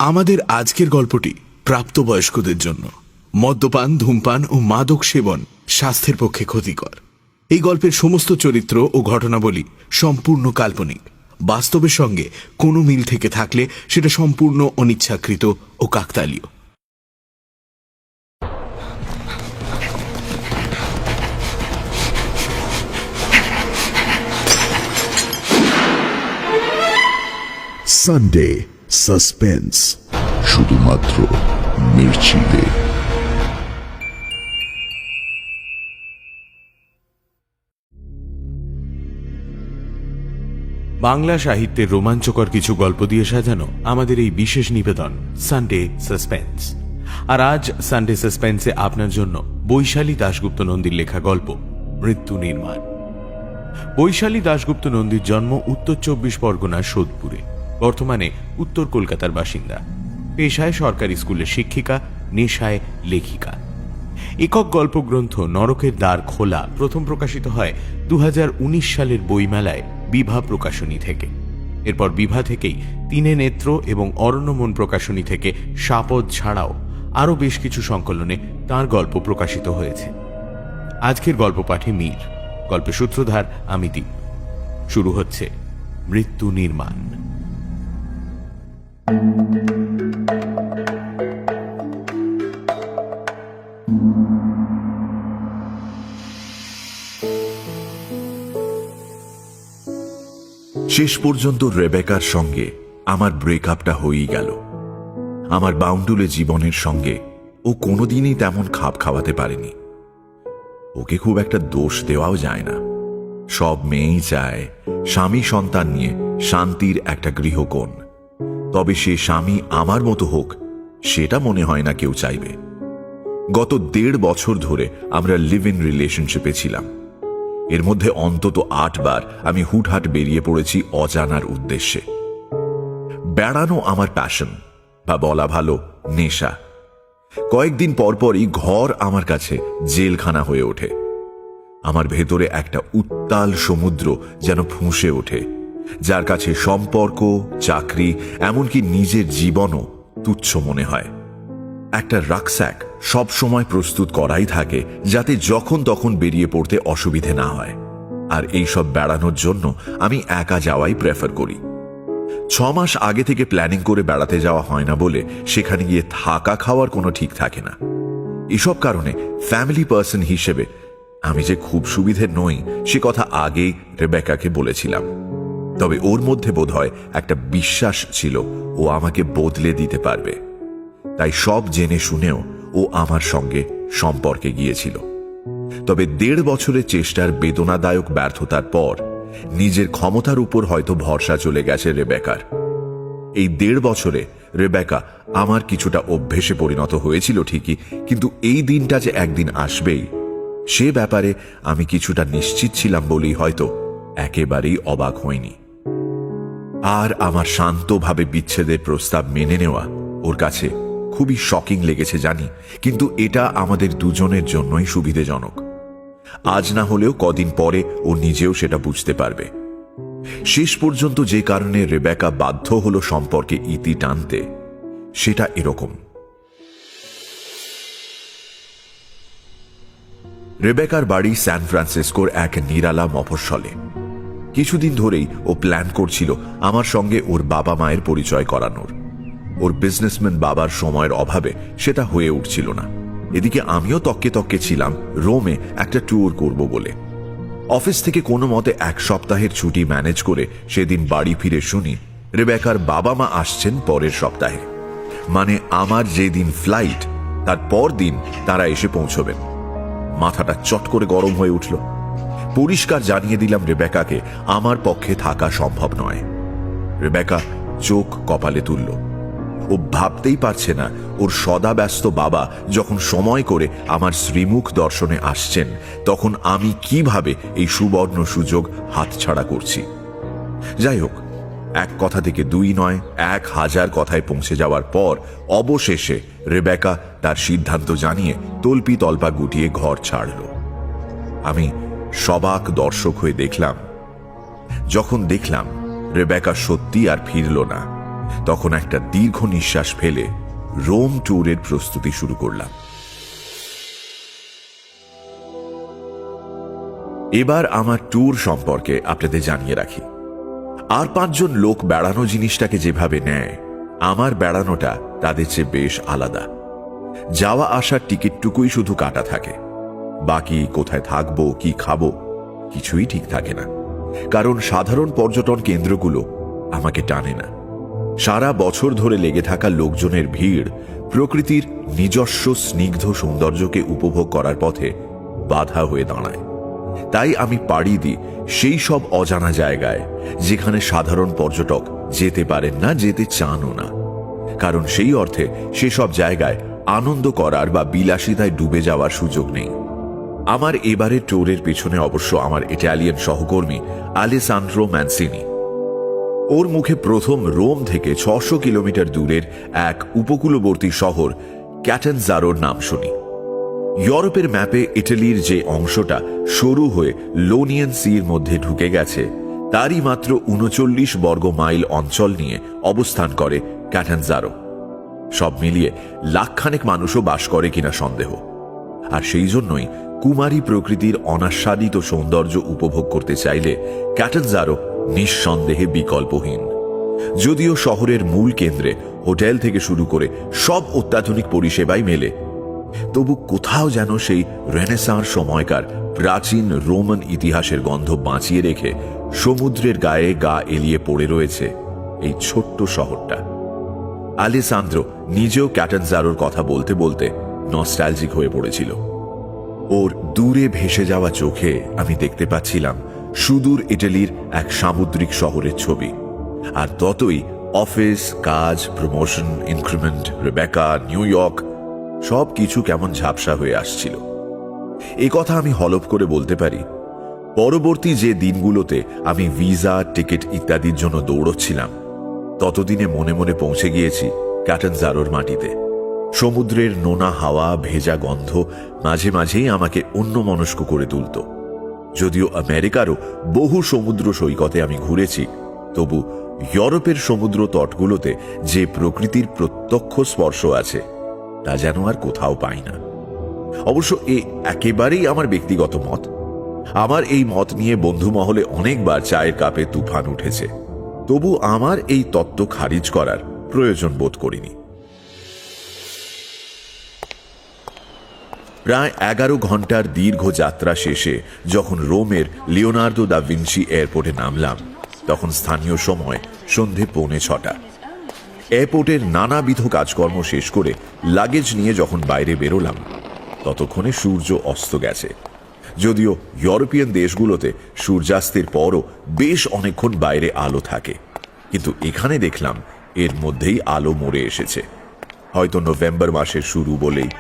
আমাদের আজকের গল্পটি প্রাপ্তবয়স্কদের জন্য। মদ্যপান, ধূমপান ও মাদক সেবন স্বাস্থ্যের পক্ষে ক্ষতিকর। এই গল্পের সমস্ত চরিত্র ও ঘটনাবলী সম্পূর্ণ কাল্পনিক। বাস্তবের সঙ্গে কোনো মিল থেকে থাকলে সেটা সম্পূর্ণ অনিচ্ছাকৃত ও কাকতালীয়। সানডে সাসপেন্স, শুধুমাত্র মির্চিতে। বাংলা সাহিত্যের রোমাঞ্চকর কিছু গল্প দিয়ে সাজানো আমাদের এই বিশেষ নিবেদন সানডে সাসপেন্স। আর আজ সানডে সাসপেন্সে আপনার জন্য বৈশালী দাশগুপ্ত নন্দীর লেখা গল্প মৃত্যু নির্মাণ। বৈশালী দাশগুপ্ত নন্দীর জন্ম উত্তর 24 পরগনার সোদপুরে। বর্তমানে উত্তর কলকাতার বাসিন্দা। পেশায় সরকারি স্কুলের শিক্ষিকা, নেশায় লেখিকা। একক গল্পগ্রন্থ নরকের দ্বার খোলা প্রথম প্রকাশিত হয় 2019 সালের বইমেলায় বিভা প্রকাশনী থেকে। এরপর বিভা থেকেই তিনে নেত্র এবং অরণ্যমন প্রকাশনী থেকে শাপদ ছাড়াও আরও বেশ কিছু সংকলনে তাঁর গল্প প্রকাশিত হয়েছে। আজকের গল্প পাঠে মীর, গল্পের সূত্রধার আমি দীপ। শুরু হচ্ছে মৃত্যু নির্মাণ। শেষ পর্যন্ত রেবেকার সঙ্গে আমার ব্রেকআপটা হয়েই গেল। আমার বাউন্ডুলে জীবনের সঙ্গে ও কোনোদিনই তেমন খাপ খাওয়াতে পারেনি। ওকে খুব একটা দোষ দেওয়াও যায় না। সব মেয়েই চায় স্বামী সন্তান নিয়ে শান্তির একটা গৃহকোণ, তবে সে স্বামী আমার মতো হোক সেটা মনে হয় না কেউ চাইবে। গত 1.5 বছর ধরে আমরা লিভ ইন রিলেশনশিপে ছিলাম। এর মধ্যে অন্তত 8 বার আমি হুটহাট বেরিয়ে পড়েছি অজানার উদ্দেশ্যে। বেড়ানো আমার প্যাশন, বা বলা ভালো নেশা। কয়েকদিন পরপরই ঘর আমার কাছে জেলখানা হয়ে ওঠে। আমার ভেতরে একটা উত্তাল সমুদ্র যেন ফুঁসে ওঠে, যার কাছে সম্পর্ক, চাকরি, এমনকি নিজের জীবনও তুচ্ছ মনে হয়। একটা রাকস্যাক সব সময় প্রস্তুত করাই থাকে, যাতে যখন তখন বেরিয়ে পড়তে অসুবিধে না হয়। আর এই সব বেড়ানোর জন্য আমি একা যাওয়াই প্রেফার করি। 6 মাস আগে থেকে প্ল্যানিং করে বেড়াতে যাওয়া হয় না বলে সেখানে গিয়ে থাকা খাওয়ার কোনো ঠিক থাকে না। এসব কারণে ফ্যামিলি পার্সন হিসেবে আমি যে খুব সুবিধে নই সে কথা আগেই রেবেকাকে বলেছিলাম। তবে ওর মধ্যে বোধহয় একটা বিশ্বাস ছিল ও আমাকে বদলে দিতে পারবে। তাই সব জেনে শুনেও ও আমার সঙ্গে সম্পর্কে গিয়েছিল। তবে 1.5 বছরের চেষ্টার বেদনাদায়ক ব্যর্থতার পর নিজের ক্ষমতার উপর হয়তো ভরসা চলে গেছে রেবেকার। এই 1.5 বছরে রেবেকা আমার কিছুটা অভ্যেসে পরিণত হয়েছিল ঠিকই, কিন্তু এই দিনটা যে একদিন আসবেই সে ব্যাপারে আমি কিছুটা নিশ্চিত ছিলাম বলেই হয়তো একেবারেই অবাক হইনি। আর আমার শান্তভাবে বিচ্ছেদের প্রস্তাব মেনে নেওয়া ওর কাছে খুবই শকিং লেগেছে জানি, কিন্তু এটা আমাদের দুজনের জন্যই সুবিধাজনক। আজ না হলেও কদিন পরে ও নিজেও সেটা বুঝতে পারবে। শেষ পর্যন্ত যে কারণে রেবেকা বাধ্য হলো সম্পর্কে ইতি টানতে, সেটা এরকম। রেবেকার বাড়ি স্যান ফ্রান্সিসকোর এক নিরালা মফস্বলে। কিছুদিন ধরেই ও প্ল্যান করছিল আমার সঙ্গে ওর বাবা মায়ের পরিচয় করানোর। ওর বিজনেসম্যান বাবার সময়ের অভাবে সেটা হয়ে উঠছিল না। এদিকে আমিও তককে তককে ছিলাম রোমে একটা ট্যুর করব বলে। অফিস থেকে কোনো মতে 1 সপ্তাহের ছুটি ম্যানেজ করে সেদিন বাড়ি ফিরে শুনি রেবেকার বাবা মা আসছেন পরের সপ্তাহে। মানে আমার যেদিন ফ্লাইট তার পর দিন তারা এসে পৌঁছবেন। মাথাটা চট করে গরম হয়ে উঠল। পরিষ্কার জানিয়ে দিলাম রেবেকাকে আমার পক্ষে থাকা সম্ভব নয়। রেবেকা চোখ কপালে তুলল। ও ভাবতেই পারছে না ওর সদা ব্যস্ত বাবা যখন সময় করে আমার শ্রীমুখ দর্শনে আসছেন, তখন আমি কিভাবে এই সুবর্ণ সুযোগ হাতছাড়া করছি। যাই হোক, 1 কথা থেকে 2 নয়, 1000 কথায় পৌঁছে যাওয়ার পর অবশেষে রেবেকা তার সিদ্ধান্ত জানিয়ে তল্পি তল্পা গুটিয়ে ঘর ছাড়ল। আমি সবাক দর্শক হয়ে দেখলাম। যখন দেখলাম রেবেকা সত্যি আর ফিরল না, তখন একটা দীর্ঘ নিঃশ্বাস ফেলে রোম ট্যুরের প্রস্তুতি শুরু করলাম। এবার আমার ট্যুর সম্পর্কে আপনাদের জানিয়ে রাখি। আর 5 জন লোক বেড়ানো জিনিসটাকে যেভাবে নেয়, আমার বেড়ানোটা তাদের চেয়ে বেশ আলাদা। যাওয়া আসার টিকিটটুকুই শুধু কাটা থাকে, বাকি কোথায় থাকবো, কি খাবো কিছুই ঠিক থাকে না। কারণ সাধারণ পর্যটন কেন্দ্রগুলো আমাকে টানে না। সারা বছর ধরে লেগে থাকা লোকজনের ভিড় প্রকৃতির নিজস্ব স্নিগ্ধ সৌন্দর্যকে উপভোগ করার পথে বাধা হয়ে দাঁড়ায়। তাই আমি পাড়ি দিই সেই সব অজানা জায়গায় যেখানে সাধারণ পর্যটক যেতে পারেন না, যেতে চানও না। কারণ সেই অর্থে সেসব জায়গায় আনন্দ করার বা বিলাসিতায় ডুবে যাওয়ার সুযোগ নেই। আমার এবারের ট্যুরের পিছনে অবশ্য আমার ইটালিয়ান সহকর্মী আলেসান্দ্রো ম্যানসিনি। ওর মুখে প্রথম রোম থেকে 600 কিলোমিটার দূরের এক উপকূলবর্তী শহর ক্যাটানজারোর নাম শুনি। ইউরোপের ম্যাপে ইটালির যে অংশটা সরু হয়ে লোনিয়ান সির মধ্যে ঢুকে গেছে, তারই মাত্র 39 বর্গ মাইল অঞ্চল নিয়ে অবস্থান করে ক্যাটানজারো। সব মিলিয়ে লাখখানেক মানুষও বাস করে কিনা সন্দেহ। আর সেই জন্যই কুমারী প্রকৃতির অনাস্বাদিত সৌন্দর্য উপভোগ করতে চাইলে ক্যাটানজারো নিঃসন্দেহে বিকল্পহীন। যদিও শহরের মূল কেন্দ্রে হোটেল থেকে শুরু করে সব অত্যাধুনিক পরিষেবাই মেলে, তবু কোথাও যেন সেই রেনেসাঁর সময়কার প্রাচীন রোমান ইতিহাসের গন্ধ বাঁচিয়ে রেখে সমুদ্রের গায়ে গা এলিয়ে পড়ে রয়েছে এই ছোট্ট শহরটা। আলেসান্দ্রো নিজেও ক্যাটানজারোর কথা বলতে বলতে নস্টালজিক হয়ে পড়েছিল। ওর দূরে ভেসে যাওয়া চোখে আমি দেখতে পাচ্ছিলাম সুদূর ইটালির এক সামুদ্রিক শহরের ছবি। আর ততই অফিস, কাজ, promotion, increment, Rebecca, New York সব কিছু কেমন ঝাপসা হয়ে আসছিল। এ কথা আমি হলফ করে বলতে পারি, পরবর্তী যে দিনগুলোতে আমি ভিসা, টিকিট ইত্যাদির জন্য দৌড়চ্ছিলাম, ততদিনে মনে মনে পৌঁছে গিয়েছি ক্যাটানজারোর মাটিতে। সমুদ্রের নোনা হাওয়া, ভেজা গন্ধ মাঝে মাঝেই আমাকে অন্যমনস্ক করে তুলত। যদিও আমেরিকারও বহু সমুদ্র সৈকতে আমি ঘুরেছি, তবু ইউরোপের সমুদ্র তটগুলোতে যে প্রকৃতির প্রত্যক্ষ স্পর্শ আছে তা যেন আর কোথাও পাই না। অবশ্য এ একেবারেই আমার ব্যক্তিগত মত। আমার এই মত নিয়ে বন্ধু মহলে অনেকবার চায়ের কাপে তুফান উঠেছে, তবু আমার এই তত্ত্ব খারিজ করার প্রয়োজন বোধ করিনি। প্রায় 11 ঘন্টার দীর্ঘ যাত্রা শেষে যখন রোমের লিওনার্দো দা ভিঞ্চি এয়ারপোর্টে নামলাম, তখন স্থানীয় সময় সন্ধে 5:45। এয়ারপোর্টের নানাবিধ কাজকর্ম শেষ করে লাগেজ নিয়ে যখন বাইরে বেরোলাম, ততক্ষণে সূর্য অস্ত গেছে। যদিও ইউরোপিয়ান দেশগুলোতে সূর্যাস্তের পরও বেশ অনেকক্ষণ বাইরে আলো থাকে, কিন্তু এখানে দেখলাম এর মধ্যেই আলো মরে এসেছে। হয়তো নভেম্বর মাসের শুরু বলেই।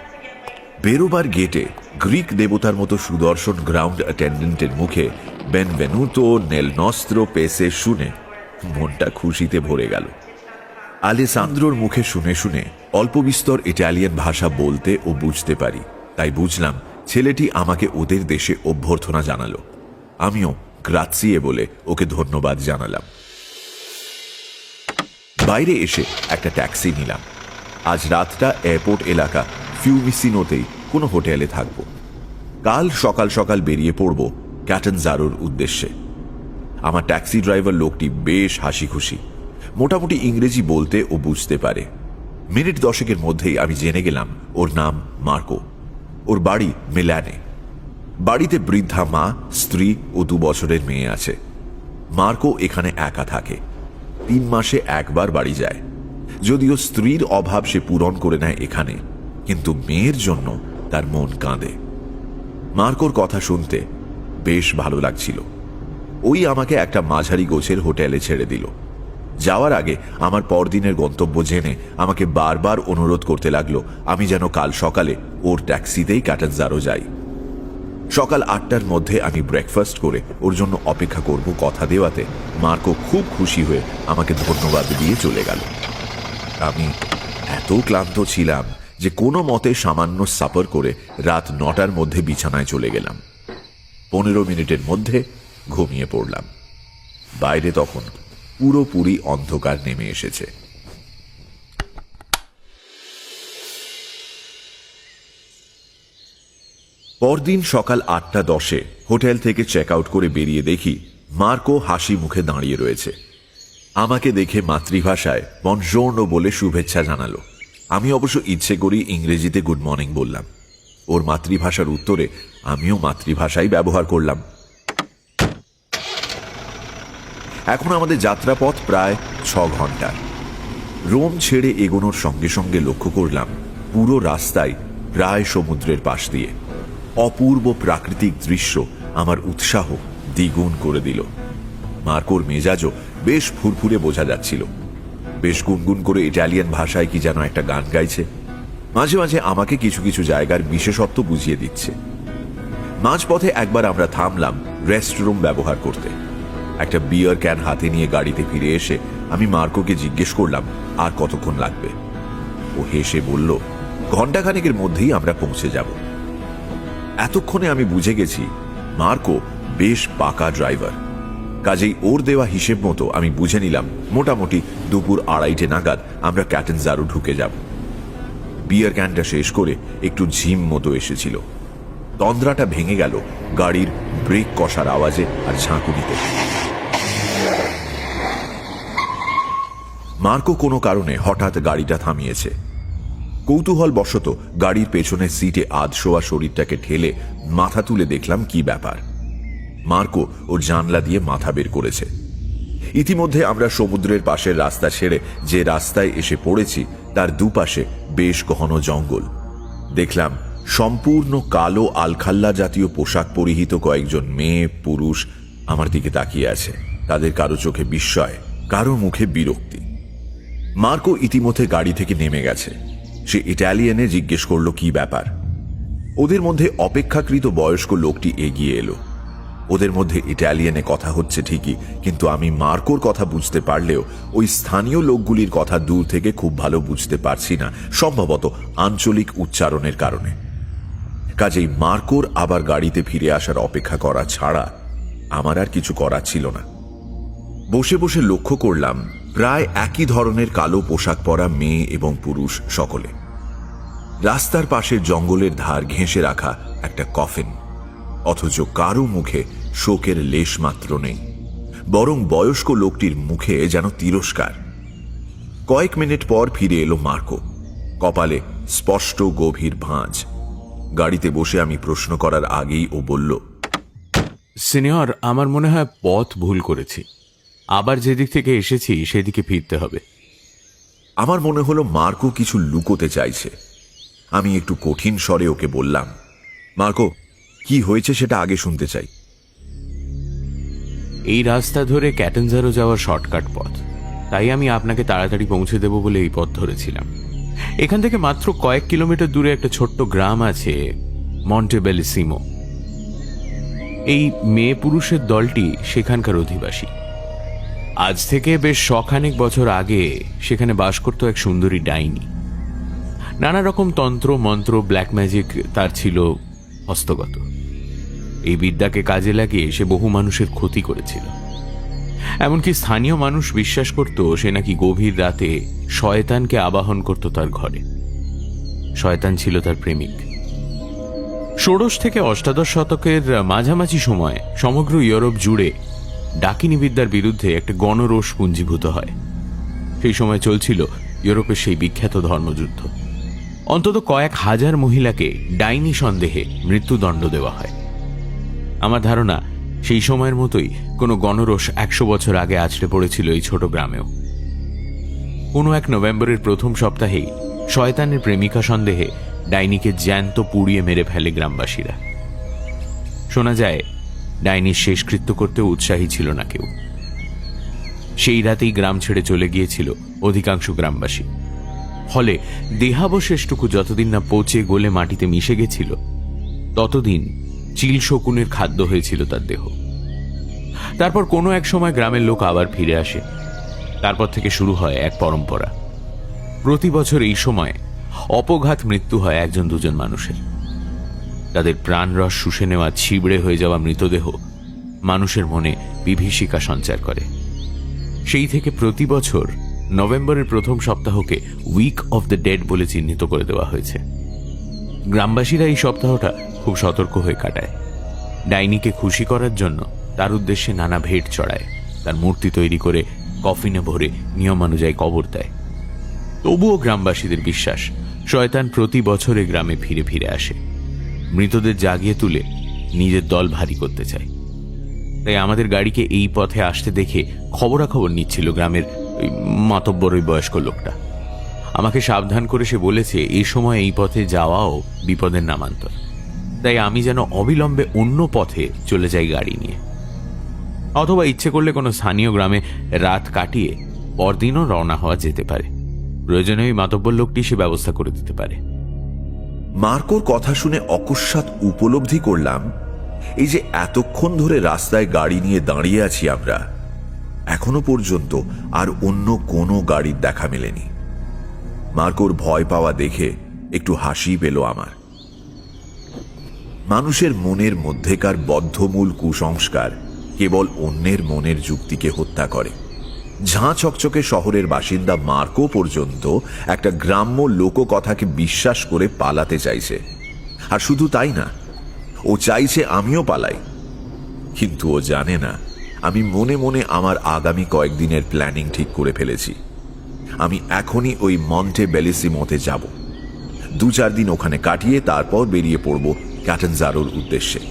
বেরোবার গেটে গ্রিক দেবতার মতো সুদর্শন গ্রাউন্ড অ্যাটেন্ডেন্টের মুখে বেনভেনুতো নেল নস্ত্রো পেসে শুনে মনটা খুশিতে ভরে গেল। আলেসান্দ্রোর মুখে শুনে শুনে অল্প বিস্তর ইটালিয়ান ভাষা বলতে ও বুঝতে পারি, তাই বুঝলাম ছেলেটি আমাকে ওদের দেশে অভ্যর্থনা জানালো। আমিও গ্রাৎসিয়ে বলে ওকে ধন্যবাদ জানালাম। বাইরে এসে একটা ট্যাক্সি নিলাম। আজ রাতটা এয়ারপোর্ট এলাকা ফিউমিসিনোতেই কোনো হোটেলে থাকব। কাল সকাল সকাল বেরিয়ে পড়ব ক্যাটানজারোর উদ্দেশ্যে। আমার ট্যাক্সি ড্রাইভার লোকটি বেশ হাসি খুশি, মোটামুটি ইংরেজি বলতে ও বুঝতে পারে। মিনিট 10 মধ্যেই আমি জেনে গেলাম ওর নাম মার্কো। ওর বাড়ি মিলানে। বাড়িতে বৃদ্ধা মা, স্ত্রী ও 2 বছরের মেয়ে আছে। মার্কো এখানে একা থাকে, 3 মাসে একবার বাড়ি যায়। যদিও স্ত্রীর অভাব সে পূরণ করে নেয় এখানে, কিন্তু মেয়ের জন্য তার মন কাঁদে। মার্কোর কথা শুনতে বেশ ভালো লাগছিল। ওই আমাকে একটা মাঝারি গোছের হোটেলে ছেড়ে দিল। যাওয়ার আগে আমার পরদিনের গন্তব্য জেনে আমাকে বারবার অনুরোধ করতে লাগলো আমি যেন কাল সকালে ওর ট্যাক্সিতেই ক্যাটানজারো যাই। সকাল 8টার মধ্যে আমি ব্রেকফাস্ট করে ওর জন্য অপেক্ষা করব কথা দেওয়াতে মার্কো খুব খুশি হয়ে আমাকে ধন্যবাদ দিয়ে চলে গেল। আমি এত ক্লান্ত ছিলাম যে কোনো মতে সামান্য সাপার করে রাত 9টার মধ্যে বিছানায় চলে গেলাম। 15 মিনিটের মধ্যে ঘুমিয়ে পড়লাম। বাইরে তখন পুরোপুরি অন্ধকার নেমে এসেছে। পরদিন সকাল 8:10 হোটেল থেকে চেক আউট করে বেরিয়ে দেখি মার্কো হাসি মুখে দাঁড়িয়ে রয়েছে। আমাকে দেখে মাতৃভাষায় বনজোর্নো বলে শুভেচ্ছা জানালো। আমি অবশ্য ইচ্ছে করি ইংরেজিতে গুড মর্নিং বললাম। ওর মাতৃভাষার উত্তরে আমিও মাতৃভাষাই ব্যবহার করলাম। এখন আমাদের যাত্রাপথ প্রায় 6 ঘন্টা। রোম ছেড়ে এগোনোর সঙ্গে সঙ্গে লক্ষ্য করলাম পুরো রাস্তায় প্রায় সমুদ্রের পাশ দিয়ে। অপূর্ব প্রাকৃতিক দৃশ্য আমার উৎসাহ দ্বিগুণ করে দিল। মার্কোর মেজাজও বেশ ফুরফুরে বোঝা যাচ্ছিল। বেশ গুনগুন করে ইটালিয়ান ভাষায় কি যেন একটা গান গাইছে। মাঝে মাঝে আমাকে কিছু কিছু জায়গার বিশেষত্ব বুঝিয়ে দিচ্ছে। মাঝপথে একবার আমরা থামলাম রেস্টরুম ব্যবহার করতে। একটা বিয়ার ক্যান হাতে নিয়ে গাড়িতে ফিরে এসে আমি মার্কোকে জিজ্ঞেস করলাম আর কতক্ষণ লাগবে। ও হেসে বলল, ঘণ্টাখানেকের মধ্যেই আমরা পৌঁছে যাব। এতক্ষণে আমি বুঝে গেছি মার্কো বেশ পাকা ড্রাইভার। কাজেই ওর দেওয়া হিসেব মতো আমি বুঝে নিলাম মোটামুটি দুপুর 2:30 নাগাদ আমরা ক্যাটেনজারো ঢুকে যাব। বিয়ার ক্যানটা শেষ করে একটু ঝিম মতো এসেছিল। তন্দ্রাটা ভেঙে গেল গাড়ির ব্রেক কষার আওয়াজে আর ঝাঁকুনিতে। মার্কো কোনো কারণে হঠাৎ গাড়িটা থামিয়েছে। কৌতূহল বশত গাড়ির পেছনের সিটে আধশোয়া শরীরটাকে ঠেলে মাথা তুলে দেখলাম কি ব্যাপার। মার্কো ওর জানলা দিয়ে মাথা বের করেছে। ইতিমধ্যে আমরা সমুদ্রের পাশের রাস্তা ছেড়ে যে রাস্তায় এসে পড়েছি তার দুপাশে বেশ ঘন জঙ্গল। দেখলাম সম্পূর্ণ কালো আলখাল্লা জাতীয় পোশাক পরিহিত কয়েকজন মেয়ে পুরুষ আমার দিকে তাকিয়ে আছে। তাদের কারো চোখে বিস্ময়, কারো মুখে বিরক্তি। মার্কো ইতিমধ্যে গাড়ি থেকে নেমে গেছে। সে ইটালিয়ানে জিজ্ঞেস করলো কি ব্যাপার। ওদের মধ্যে অপেক্ষাকৃত বয়স্ক লোকটি এগিয়ে এলো। ওদের মধ্যে ইটালিয়ানে কথা হচ্ছে ঠিকই, কিন্তু আমি মার্কোর কথা বুঝতে পারলেও ওই স্থানীয় লোকগুলির কথা দূর থেকে খুব ভালো বুঝতে পারছি না, সম্ভবত আঞ্চলিক উচ্চারণের কারণে। কাজেই মার্কোর আবার গাড়িতে ফিরে আসার অপেক্ষা করা ছাড়া আমার আর কিছু করার ছিল না। বসে বসে লক্ষ্য করলাম প্রায় একই ধরনের কালো পোশাক পরা মেয়ে এবং পুরুষ সকলে। রাস্তার পাশে জঙ্গলের ধার ঘেঁষে রাখা একটা কফিন, অথচ কারো মুখে শোকের লেশ মাত্র নেই, বরং বয়স্ক লোকটির মুখে যেন তিরস্কার। কয়েক মিনিট পর ফিরে এলো মার্কো, কপালে স্পষ্ট গভীর ভাঁজ। গাড়িতে বসে আমি প্রশ্ন করার আগেই ও বলল, সিনিয়র, আমার মনে হয় পথ ভুল করেছি। আবার যেদিক থেকে এসেছি সেদিকে ফিরতে হবে। আমার মনে হলো মার্কো কিছু লুকোতে চাইছে। আমি একটু কঠিন স্বরে ওকে বললাম, মার্কো, কি হয়েছে সেটা আগে শুনতে চাই। এই রাস্তা ধরে ক্যাটেনজারো যাওয়ার শর্টকাট পথ, তাই আমি আপনাকে তাড়াতাড়ি পৌঁছে দেব বলে এই পথ ধরেছিলাম। এখান থেকে মাত্র কয়েক কিলোমিটার দূরে একটা ছোট্ট গ্রাম আছে, মন্টেবেলিসিমো। এই মেয়ে পুরুষের দলটি সেখানকার অধিবাসী। আজ থেকে বেশ শখানেক বছর আগে সেখানে বাস করত এক সুন্দরী ডাইনি। নানা রকম তন্ত্র মন্ত্র, ব্ল্যাক ম্যাজিক তার ছিল হস্তগত। এই বিদ্যাকে কাজে লাগিয়ে সে বহু মানুষের ক্ষতি করেছিল। এমনকি স্থানীয় মানুষ বিশ্বাস করত সে নাকি গভীর রাতে শয়তানকে আবাহন করত তার ঘরে। শয়তান ছিল তার প্রেমিক। ষোড়শ থেকে অষ্টাদশ শতকের মাঝামাঝি সময় সমগ্র ইউরোপ জুড়ে ডাকিনী বিদ্যার বিরুদ্ধে একটা গণরোষ পুঞ্জীভূত হয়। সেই সময় চলছিল ইউরোপের সেই বিখ্যাত ধর্মযুদ্ধ। অন্তত কয়েক হাজার মহিলাকে ডাইনি সন্দেহে মৃত্যুদণ্ড দেওয়া হয়। আমার ধারণা সেই সময়ের মতোই কোনো গণরোষ 100 বছর আগে আছড়ে পড়েছিল এই ছোট গ্রামেও। কোনো এক নভেম্বরের প্রথম সপ্তাহেই শয়তানের প্রেমিকা সন্দেহে ডাইনিকে জ্যান্ত পুড়িয়ে মেরে ফেলে গ্রামবাসীরা। শোনা যায় ডাইনির শেষকৃত্য করতে উৎসাহী ছিল না কেউ। সেই রাতেই গ্রাম ছেড়ে চলে গিয়েছিল অধিকাংশ গ্রামবাসী। ফলে দেহাবশেষটুকু যতদিন না পচে গলে মাটিতে মিশে গেছিল, ততদিন চিল শকুনের খাদ্য হয়েছিল তার দেহ। তারপর কোনো এক সময় গ্রামের লোক আবার ফিরে আসে। তারপর থেকে শুরু হয় এক পরম্পরা। প্রতি বছর এই সময় অপঘাত মৃত্যু হয় 1-2 মানুষের। তাদের প্রাণরস শুষে নেওয়া ছিবড়ে হয়ে যাওয়া মৃতদেহ মানুষের মনে বিভীষিকা সঞ্চার করে। সেই থেকে প্রতি বছর নভেম্বরের প্রথম সপ্তাহকে উইক অফ দ্য ডেড বলে চিহ্নিত করে দেওয়া হয়েছে। গ্রামবাসীরা এই সপ্তাহটা খুব সতর্ক হয়ে কাটায়। ডাইনিকে খুশি করার জন্য তার উদ্দেশ্যে নানা ভেট চড়ায়, তার মূর্তি তৈরি করে কফিনে ভরে নিয়মানুযায়ী কবর দেয়। তবুও গ্রামবাসীদের বিশ্বাস শয়তান প্রতি বছরে গ্রামে ফিরে ফিরে আসে, মৃতদের জাগিয়ে তুলে নিজের দল ভারী করতে চায়। তাই আমাদের গাড়িকে এই পথে আসতে দেখে খবরাখবর নিচ্ছিল গ্রামের ওই মাতব্বর ওই বয়স্ক লোকটা। আমাকে সাবধান করে সে বলেছে এই সময় এই পথে যাওয়াও বিপদের নামান্তর, তাই আমি যেন অবিলম্বে অন্য পথে চলে যাই গাড়ি নিয়ে, অথবা ইচ্ছে করলে কোনো স্থানীয় গ্রামে রাত কাটিয়ে পরদিনও রওনা হওয়া যেতে পারে। প্রয়োজনে ওই মাতব্বর লোকটি সে ব্যবস্থা করে দিতে পারে। মার্কোর কথা শুনে অকস্মাৎ উপলব্ধি করলাম, এই যে এতক্ষণ ধরে রাস্তায় গাড়ি নিয়ে দাঁড়িয়ে আছি আমরা, এখনো পর্যন্ত আর অন্য কোনো গাড়ির দেখা মেলেনি। মার্কোর ভয় পাওয়া দেখে একটু হাসি পেল আমার। মানুষের মনের মধ্যেকার বদ্ধমূল কুসংস্কার কেবল অন্যের মনের যুক্তিকে হত্যা করে। ঝাঁ চকচকে শহরের বাসিন্দা মার্কো পর্যন্ত একটা গ্রাম্য লোককথাকে বিশ্বাস করে পালাতে চাইছে। আর শুধু তাই না, ও চাইছে আমিও পালাই। কিন্তু ও জানে না আমি মনে মনে আমার আগামী কয়েকদিনের প্ল্যানিং ঠিক করে ফেলেছি। আমি এখনই ওই মন্টে বেলিসিমোতে যাব, 2-4 দিন ওখানে কাটিয়ে তারপর বেরিয়ে পড়ব ক্যাটানজারোর উদ্দেশ্যে।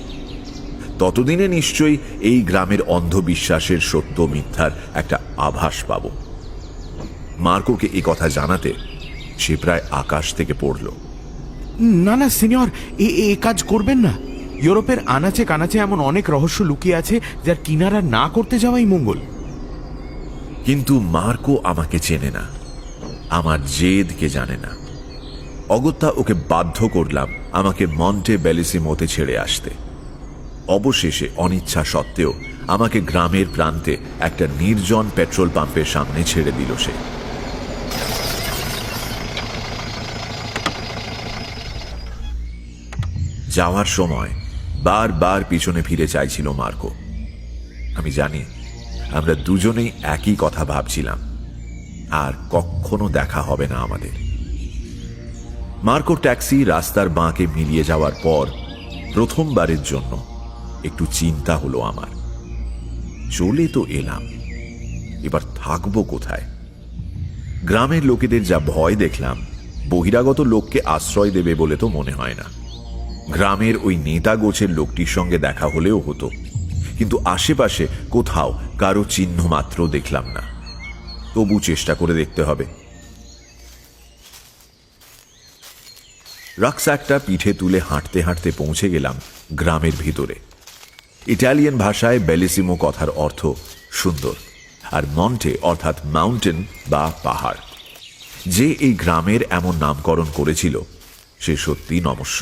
ততদিনে নিশ্চয়ই এই গ্রামের অন্ধবিশ্বাসের সত্য মিথ্যার একটা আভাস পাব। মার্কোকে এই কথা জানাতে সে প্রায় আকাশ থেকে পড়ল। না না সিনিয়র, এ কাজ করবেন না। ইউরোপের আনাচে কানাচে এমন অনেক রহস্য লুকিয়ে আছে যার কিনারা না করতে যাওয়াই মঙ্গল। কিন্তু মার্কো আমাকে চেনে না, আমার জেদকে জানে না। অগত্যা ওকে বাধ্য করলাম আমাকে মন্টে বেলিসিমোতে ছেড়ে আসতে। অবশেষে অনিচ্ছা সত্ত্বেও আমাকে গ্রামের প্রান্তে একটা নির্জন পেট্রোল পাম্পের সামনে ছেড়ে দিল সে। যাওয়ার সময় বারবার পিছনে ফিরে চাইছিল মার্কো। আমি জানি আমরা দুজনেই একই কথা ভাবছিলাম, আর কখনো দেখা হবে না আমাদের। মার্কো ট্যাক্সি রাস্তার বাঁকে মিলিয়ে যাওয়ার পর প্রথমবারের জন্য একটু চিন্তা হলো আমার। চলে তো এলাম, এবার থাকবো কোথায়? গ্রামের লোকেদের যা ভয় দেখলাম, বহিরাগত লোককে আশ্রয় দেবে বলে তো মনে হয় না। গ্রামের ওই নেতা গোছের লোকটির সঙ্গে দেখা হলেও হতো, কিন্তু আশেপাশে কোথাও কারো চিহ্ন মাত্র দেখলাম না। তবু চেষ্টা করে দেখতে হবে। রাক্সাকটা পিঠে তুলে হাঁটতে হাঁটতে পৌঁছে গেলাম গ্রামের ভিতরে। ইটালিয়ান ভাষায় বেলিসিমো কথার অর্থ সুন্দর, আর মন্টে অর্থাৎ মাউন্টেন বা পাহাড়। যে এই গ্রামের এমন নামকরণ করেছিল সে সত্যি নমস্য।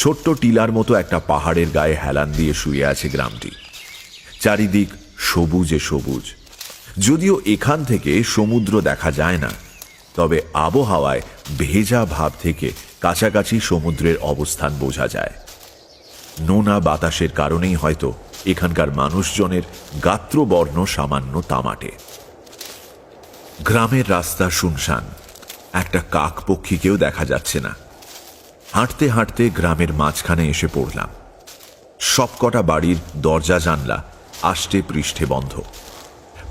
ছোট্ট টিলার মতো একটা পাহাড়ের গায়ে হেলান দিয়ে শুয়ে আছে গ্রামটি। চারিদিক সবুজে সবুজ। যদিও এখান থেকে সমুদ্র দেখা যায় না, তবে আবহাওয়ায় ভেজা ভাব থেকে কাছাকাছি সমুদ্রের অবস্থান বোঝা যায়। নোনা বাতাসের কারণেই হয়তো এখানকার মানুষজনের গাত্রবর্ণ সামান্য তামাটে। গ্রামের রাস্তা শুনশান, একটা কাকপক্ষীকেও দেখা যাচ্ছে না। হাঁটতে হাঁটতে গ্রামের মাঝখানে এসে পড়লাম। সবকটা বাড়ির দরজা জানলা আষ্টে পৃষ্ঠে বন্ধ।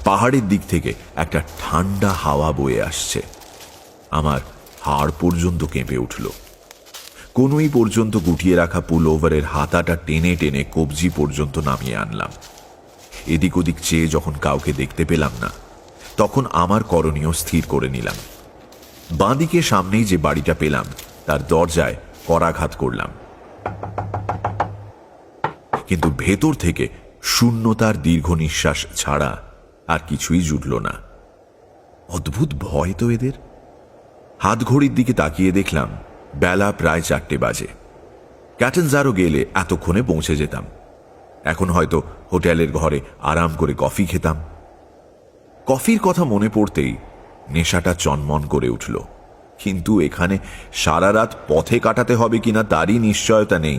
পাহাড়ের দিক থেকে একটা ঠান্ডা হাওয়া বয়ে আসছে। আমার হাড় পর্যন্ত কেঁপে উঠল। কোনোই পর্যন্ত গুটিয়ে রাখা পুলওভারের হাতাটা টেনে টেনে কবজি পর্যন্ত নামিয়ে আনলাম। এদিক ওদিক চেয়ে যখন কাউকে দেখতে পেলাম না, তখন আমার করণীয় স্থির করে নিলাম। বাঁদিকে সামনেই যে বাড়িটা পেলাম তার দরজায় করাঘাত করলাম, কিন্তু ভেতর থেকে শূন্যতার দীর্ঘ নিঃশ্বাস ছাড়া আর কিছুই জুটল না। অদ্ভুত ভয় তো এদের। হাতঘড়ির দিকে তাকিয়ে দেখলাম বেলা প্রায় 4টে বাজে। ক্যাটানজারো গেলে এতক্ষণে পৌঁছে যেতাম। এখন হয়তো হোটেলের ঘরে আরাম করে কফি খেতাম। কফির কথা মনে পড়তেই নেশাটা চনমন করে উঠল, কিন্তু এখানে সারা রাত পথে কাটাতে হবে কিনা তারই নিশ্চয়তা নেই।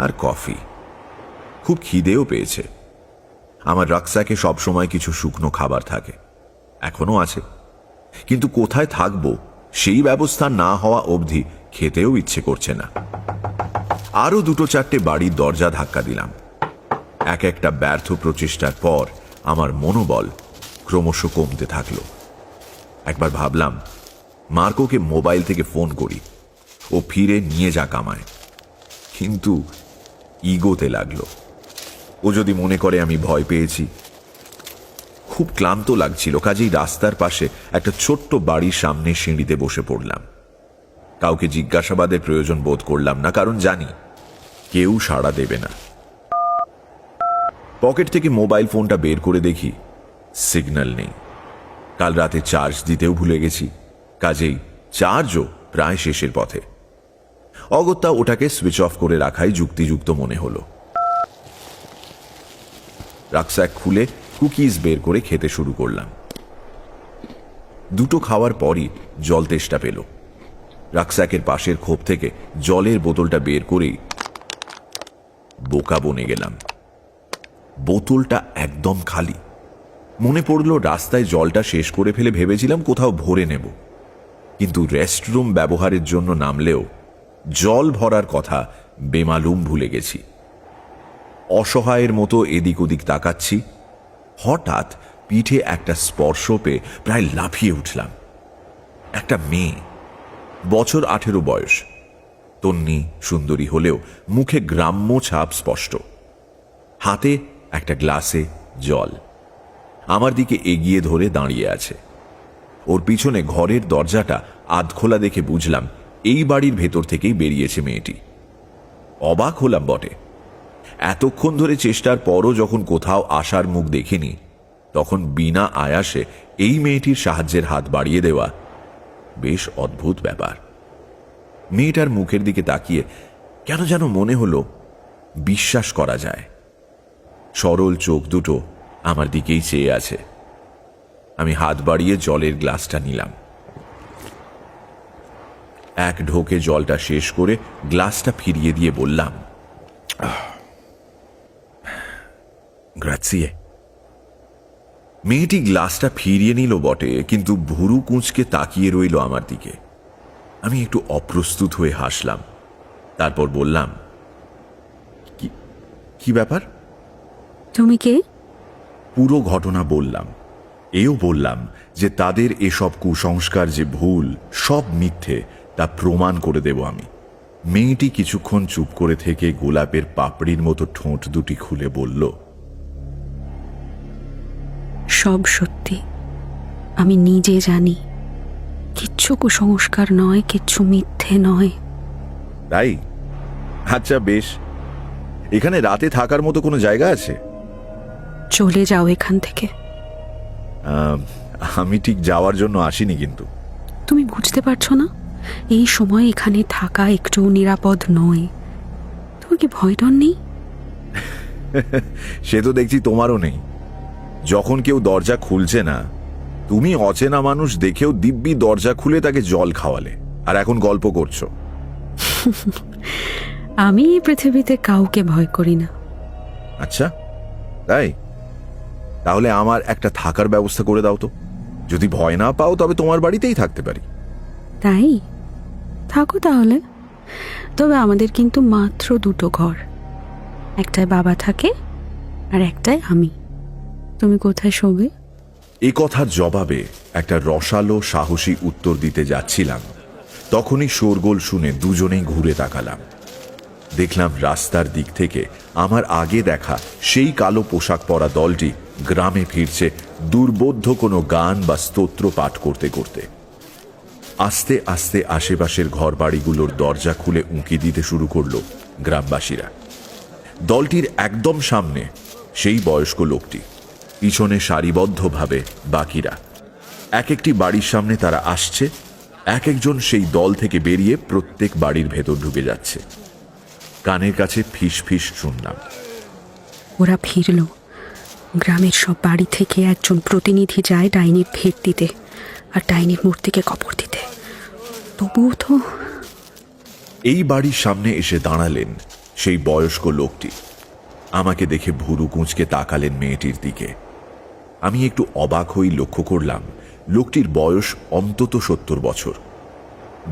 আর কফি, খুব খিদেও পেয়েছে। আমার রাক্সাকে সবসময় কিছু শুকনো খাবার থাকে, এখনো আছে, কিন্তু কোথায় থাকবো সেই ব্যবস্থা না হওয়া অবধি খেতেও ইচ্ছে করছে না। আরো 2-4টে বাড়ির দরজা ধাক্কা দিলাম। এক একটা ব্যর্থ প্রচেষ্টার পর আমার মনোবল ক্রমশ কমতে থাকলো। একবার ভাবলাম মার্কোকে মোবাইল থেকে ফোন করি, ও ফিরে নিয়ে যাক আমায়। কিন্তু ইগোতে লাগলো, ও যদি মনে করে আমি ভয় পেয়েছি। খুব ক্লান্ত লাগছিল, কাজেই রাস্তার পাশে একটা ছোট্ট বাড়ির সামনে সিঁড়িতে বসে পড়লাম। কাউকে জিজ্ঞাসাবাদের প্রয়োজন বোধ করলাম না, কারণ জানি কেউ সাড়া দেবে না। পকেট থেকে মোবাইল ফোনটা বের করে দেখি সিগন্যাল নেই। কাল রাতে চার্জ দিতেও ভুলে গেছি, কাজেই চার্জও প্রায় শেষের পথে। অগত্যা ওটাকে সুইচ অফ করে রাখাই যুক্তিযুক্ত মনে হলো। রাকস্যাক খুলে কুকিজ বের করে খেতে শুরু করলাম। 2টো খাওয়ার পরই জল তেষ্টা পেল। রাকস্যাকের পাশের খোপ থেকে জলের বোতলটা বের করেই বোকা বনে গেলাম। বোতলটা একদম খালি। মনে পড়ল রাস্তায় জলটা শেষ করে ফেলে ভেবেছিলাম কোথাও ভরে নেব, কিন্তু রেস্টরুম ব্যবহারের জন্য নামলেও জল ভরার কথা বেমালুম ভুলে গেছি। অসহায়ের মতো এদিক ওদিক তাকাচ্ছি, হঠাৎ পিঠে একটা স্পর্শ পেয়ে প্রায় লাফিয়ে উঠলাম। একটা মেয়ে, বছর 18 বয়স, তন্নি সুন্দরী হলেও মুখে গ্রাম্য ছাপ স্পষ্ট। হাতে একটা গ্লাসে জল, আমার দিকে এগিয়ে ধরে দাঁড়িয়ে আছে। ওর পিছনে ঘরের দরজাটা আধখোলা দেখে বুঝলাম এই বাড়ির ভেতর থেকেই বেরিয়েছে মেয়েটি। অবাক হলাম বটে, এতক্ষণ ধরে চেষ্টার পরও যখন কোথাও আসার মুখ দেখিনি, তখন বিনা আয়াসে এই মেয়েটির সাহায্যের হাত বাড়িয়ে দেওয়া বেশ অদ্ভুত ব্যাপার। মেয়েটার মুখের দিকে তাকিয়ে কেন যেন মনে হলো বিশ্বাস করা যায়। সরল চোখ দুটো আমার দিকেই চেয়ে আছে। আমি হাত বাড়িয়ে জলের গ্লাসটা নিলাম। এক ঢোকে জলটা শেষ করে গ্লাসটা ফিরিয়ে দিয়ে বললাম, গ্রাজিয়ে। মেয়েটি গ্লাসটা ফিরিয়ে নিল বটে, কিন্তু ভুরু কুঁচকে তাকিয়ে রইল আমার দিকে। আমি একটু অপ্রস্তুত হয়ে হাসলাম, তারপর বললাম, কি ব্যাপার? তুমি কে? পুরো ঘটনা বললাম। এও বললাম যে তাদের এসব কুসংস্কার যে ভুল, সব মিথ্যে, তা প্রমাণ করে দেব আমি। মেয়েটি কিছুক্ষণ চুপ করে থেকে গোলাপের পাপড়ির মতো ঠোঁট দুটি খুলে বলল, সব সত্যি। আমি নিজে জানি কিচ্ছু কুসংস্কার নয়, কিচ্ছু মিথ্যে নয়। তাই? আচ্ছা বেশ। এখানে রাতে থাকার মতো কোনো জায়গা আছে? চলে যাও এখান থেকে। আমি ঠিক যাওয়ার জন্য আসিনি। কিন্তু তুমি বুঝতে পারছো না, এই সময় এখানে থাকা একটু নিরাপদ নয়। তোমার কি ভয় ডর নেই? সে তো দেখছি তোমারও নেই। যখন কেউ দরজা খুলছে না, তুমি অচেনা মানুষ দেখেও দিব্যি দরজা খুলে তাকে জল খাওয়ালে, আর এখন গল্প করছো। আমি এই পৃথিবীতে কাউকে ভয় করি না। আচ্ছা তাই? তাহলে আমার একটা থাকার ব্যবস্থা করে দাও তো। যদি ভয় না পাও তবে তোমার বাড়িতেই থাকতে পারি। তাই? থাকো তাহলে। তবে আমাদের কিন্তু মাত্র 2টো ঘর, একটায় বাবা থাকে আর একটায় আমি। তুমি কোথায় শোবে? এই কথার জবাবে একটা রসালো সাহসী উত্তর দিতে যাচ্ছিলাম, তখনই শোরগোল শুনে দুজনেই ঘুরে তাকালাম। দেখলাম রাস্তার দিক থেকে আমার আগে দেখা সেই কালো পোশাক পরা দলটি গ্রামে ফিরছে দুর্বোধ্য কোনো গান বা স্তোত্র পাঠ করতে করতে। আস্তে আস্তে আশেপাশের ঘর বাড়িগুলোর দরজা খুলে উঁকি দিতে শুরু করল গ্রামবাসীরা। দলটির একদম সামনে সেই বয়স্ক লোকটি, পিছনে সারিবদ্ধভাবে বাকিরা। এক একটি বাড়ির সামনে তারা আসছে, এক একজন সেই দল থেকে বেরিয়ে প্রত্যেক বাড়ির ভেতর ঢুকে যাচ্ছে। কানের কাছে ফিস ফিস শুনলাম। ওরা ফিরল। গ্রামের সব বাড়ি থেকে একজন প্রতিনিধি যায় ডাইনির ভেট দিতে আর ডাইনির মূর্তিকে কবর দিতে। তবুও তো। এই বাড়ির সামনে এসে দাঁড়ালেন সেই বয়স্ক লোকটি। আমাকে দেখে ভুরু কুঁচকে তাকালেন মেয়েটির দিকে। আমি একটু অবাক হয়ে লক্ষ্য করলাম লোকটির বয়স অন্তত 70 বছর।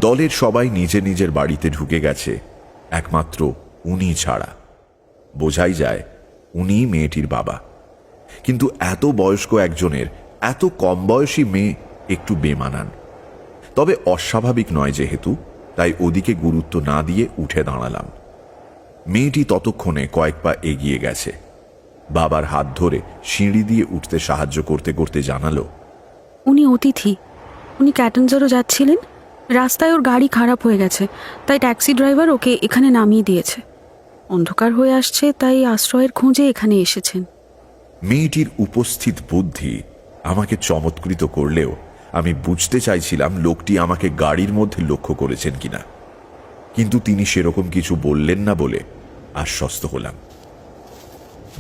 দলের সবাই নিজের নিজের বাড়িতে ঢুকে গেছে, একমাত্র উনি ছাড়া। বোঝাই যায় উনি মেয়েটির বাবা। কিন্তু এত বয়স্ক একজনের এত কম বয়সী মেয়ে একটু বেমানান। তবে অস্বাভাবিক নয় যেহেতু, তাই ওদিকে গুরুত্ব না দিয়ে উঠে দাঁড়ালাম। মেয়েটি ততক্ষণে কয়েক পা এগিয়ে গেছে। বাবার হাত ধরে সিঁড়ি দিয়ে উঠতে সাহায্য করতে করতে জানালো, উনি অতিথি, উনি ক্যাটেনজারও যাচ্ছিলেন, রাস্তায় ওর গাড়ি খারাপ হয়ে গেছে, তাই ট্যাক্সি ড্রাইভার ওকে এখানে নামিয়ে দিয়েছে। অন্ধকার হয়ে আসছে, তাই আশ্রয়ের খোঁজে এখানে এসেছেন। মেয়েটির উপস্থিত বুদ্ধি আমাকে চমৎকৃত করলেও আমি বুঝতে চাইছিলাম লোকটি আমাকে গাড়ির মধ্যে লক্ষ্য করেছেন কিনা। কিন্তু তিনি সেরকম কিছু বললেন না বলে আশ্বস্ত হলাম।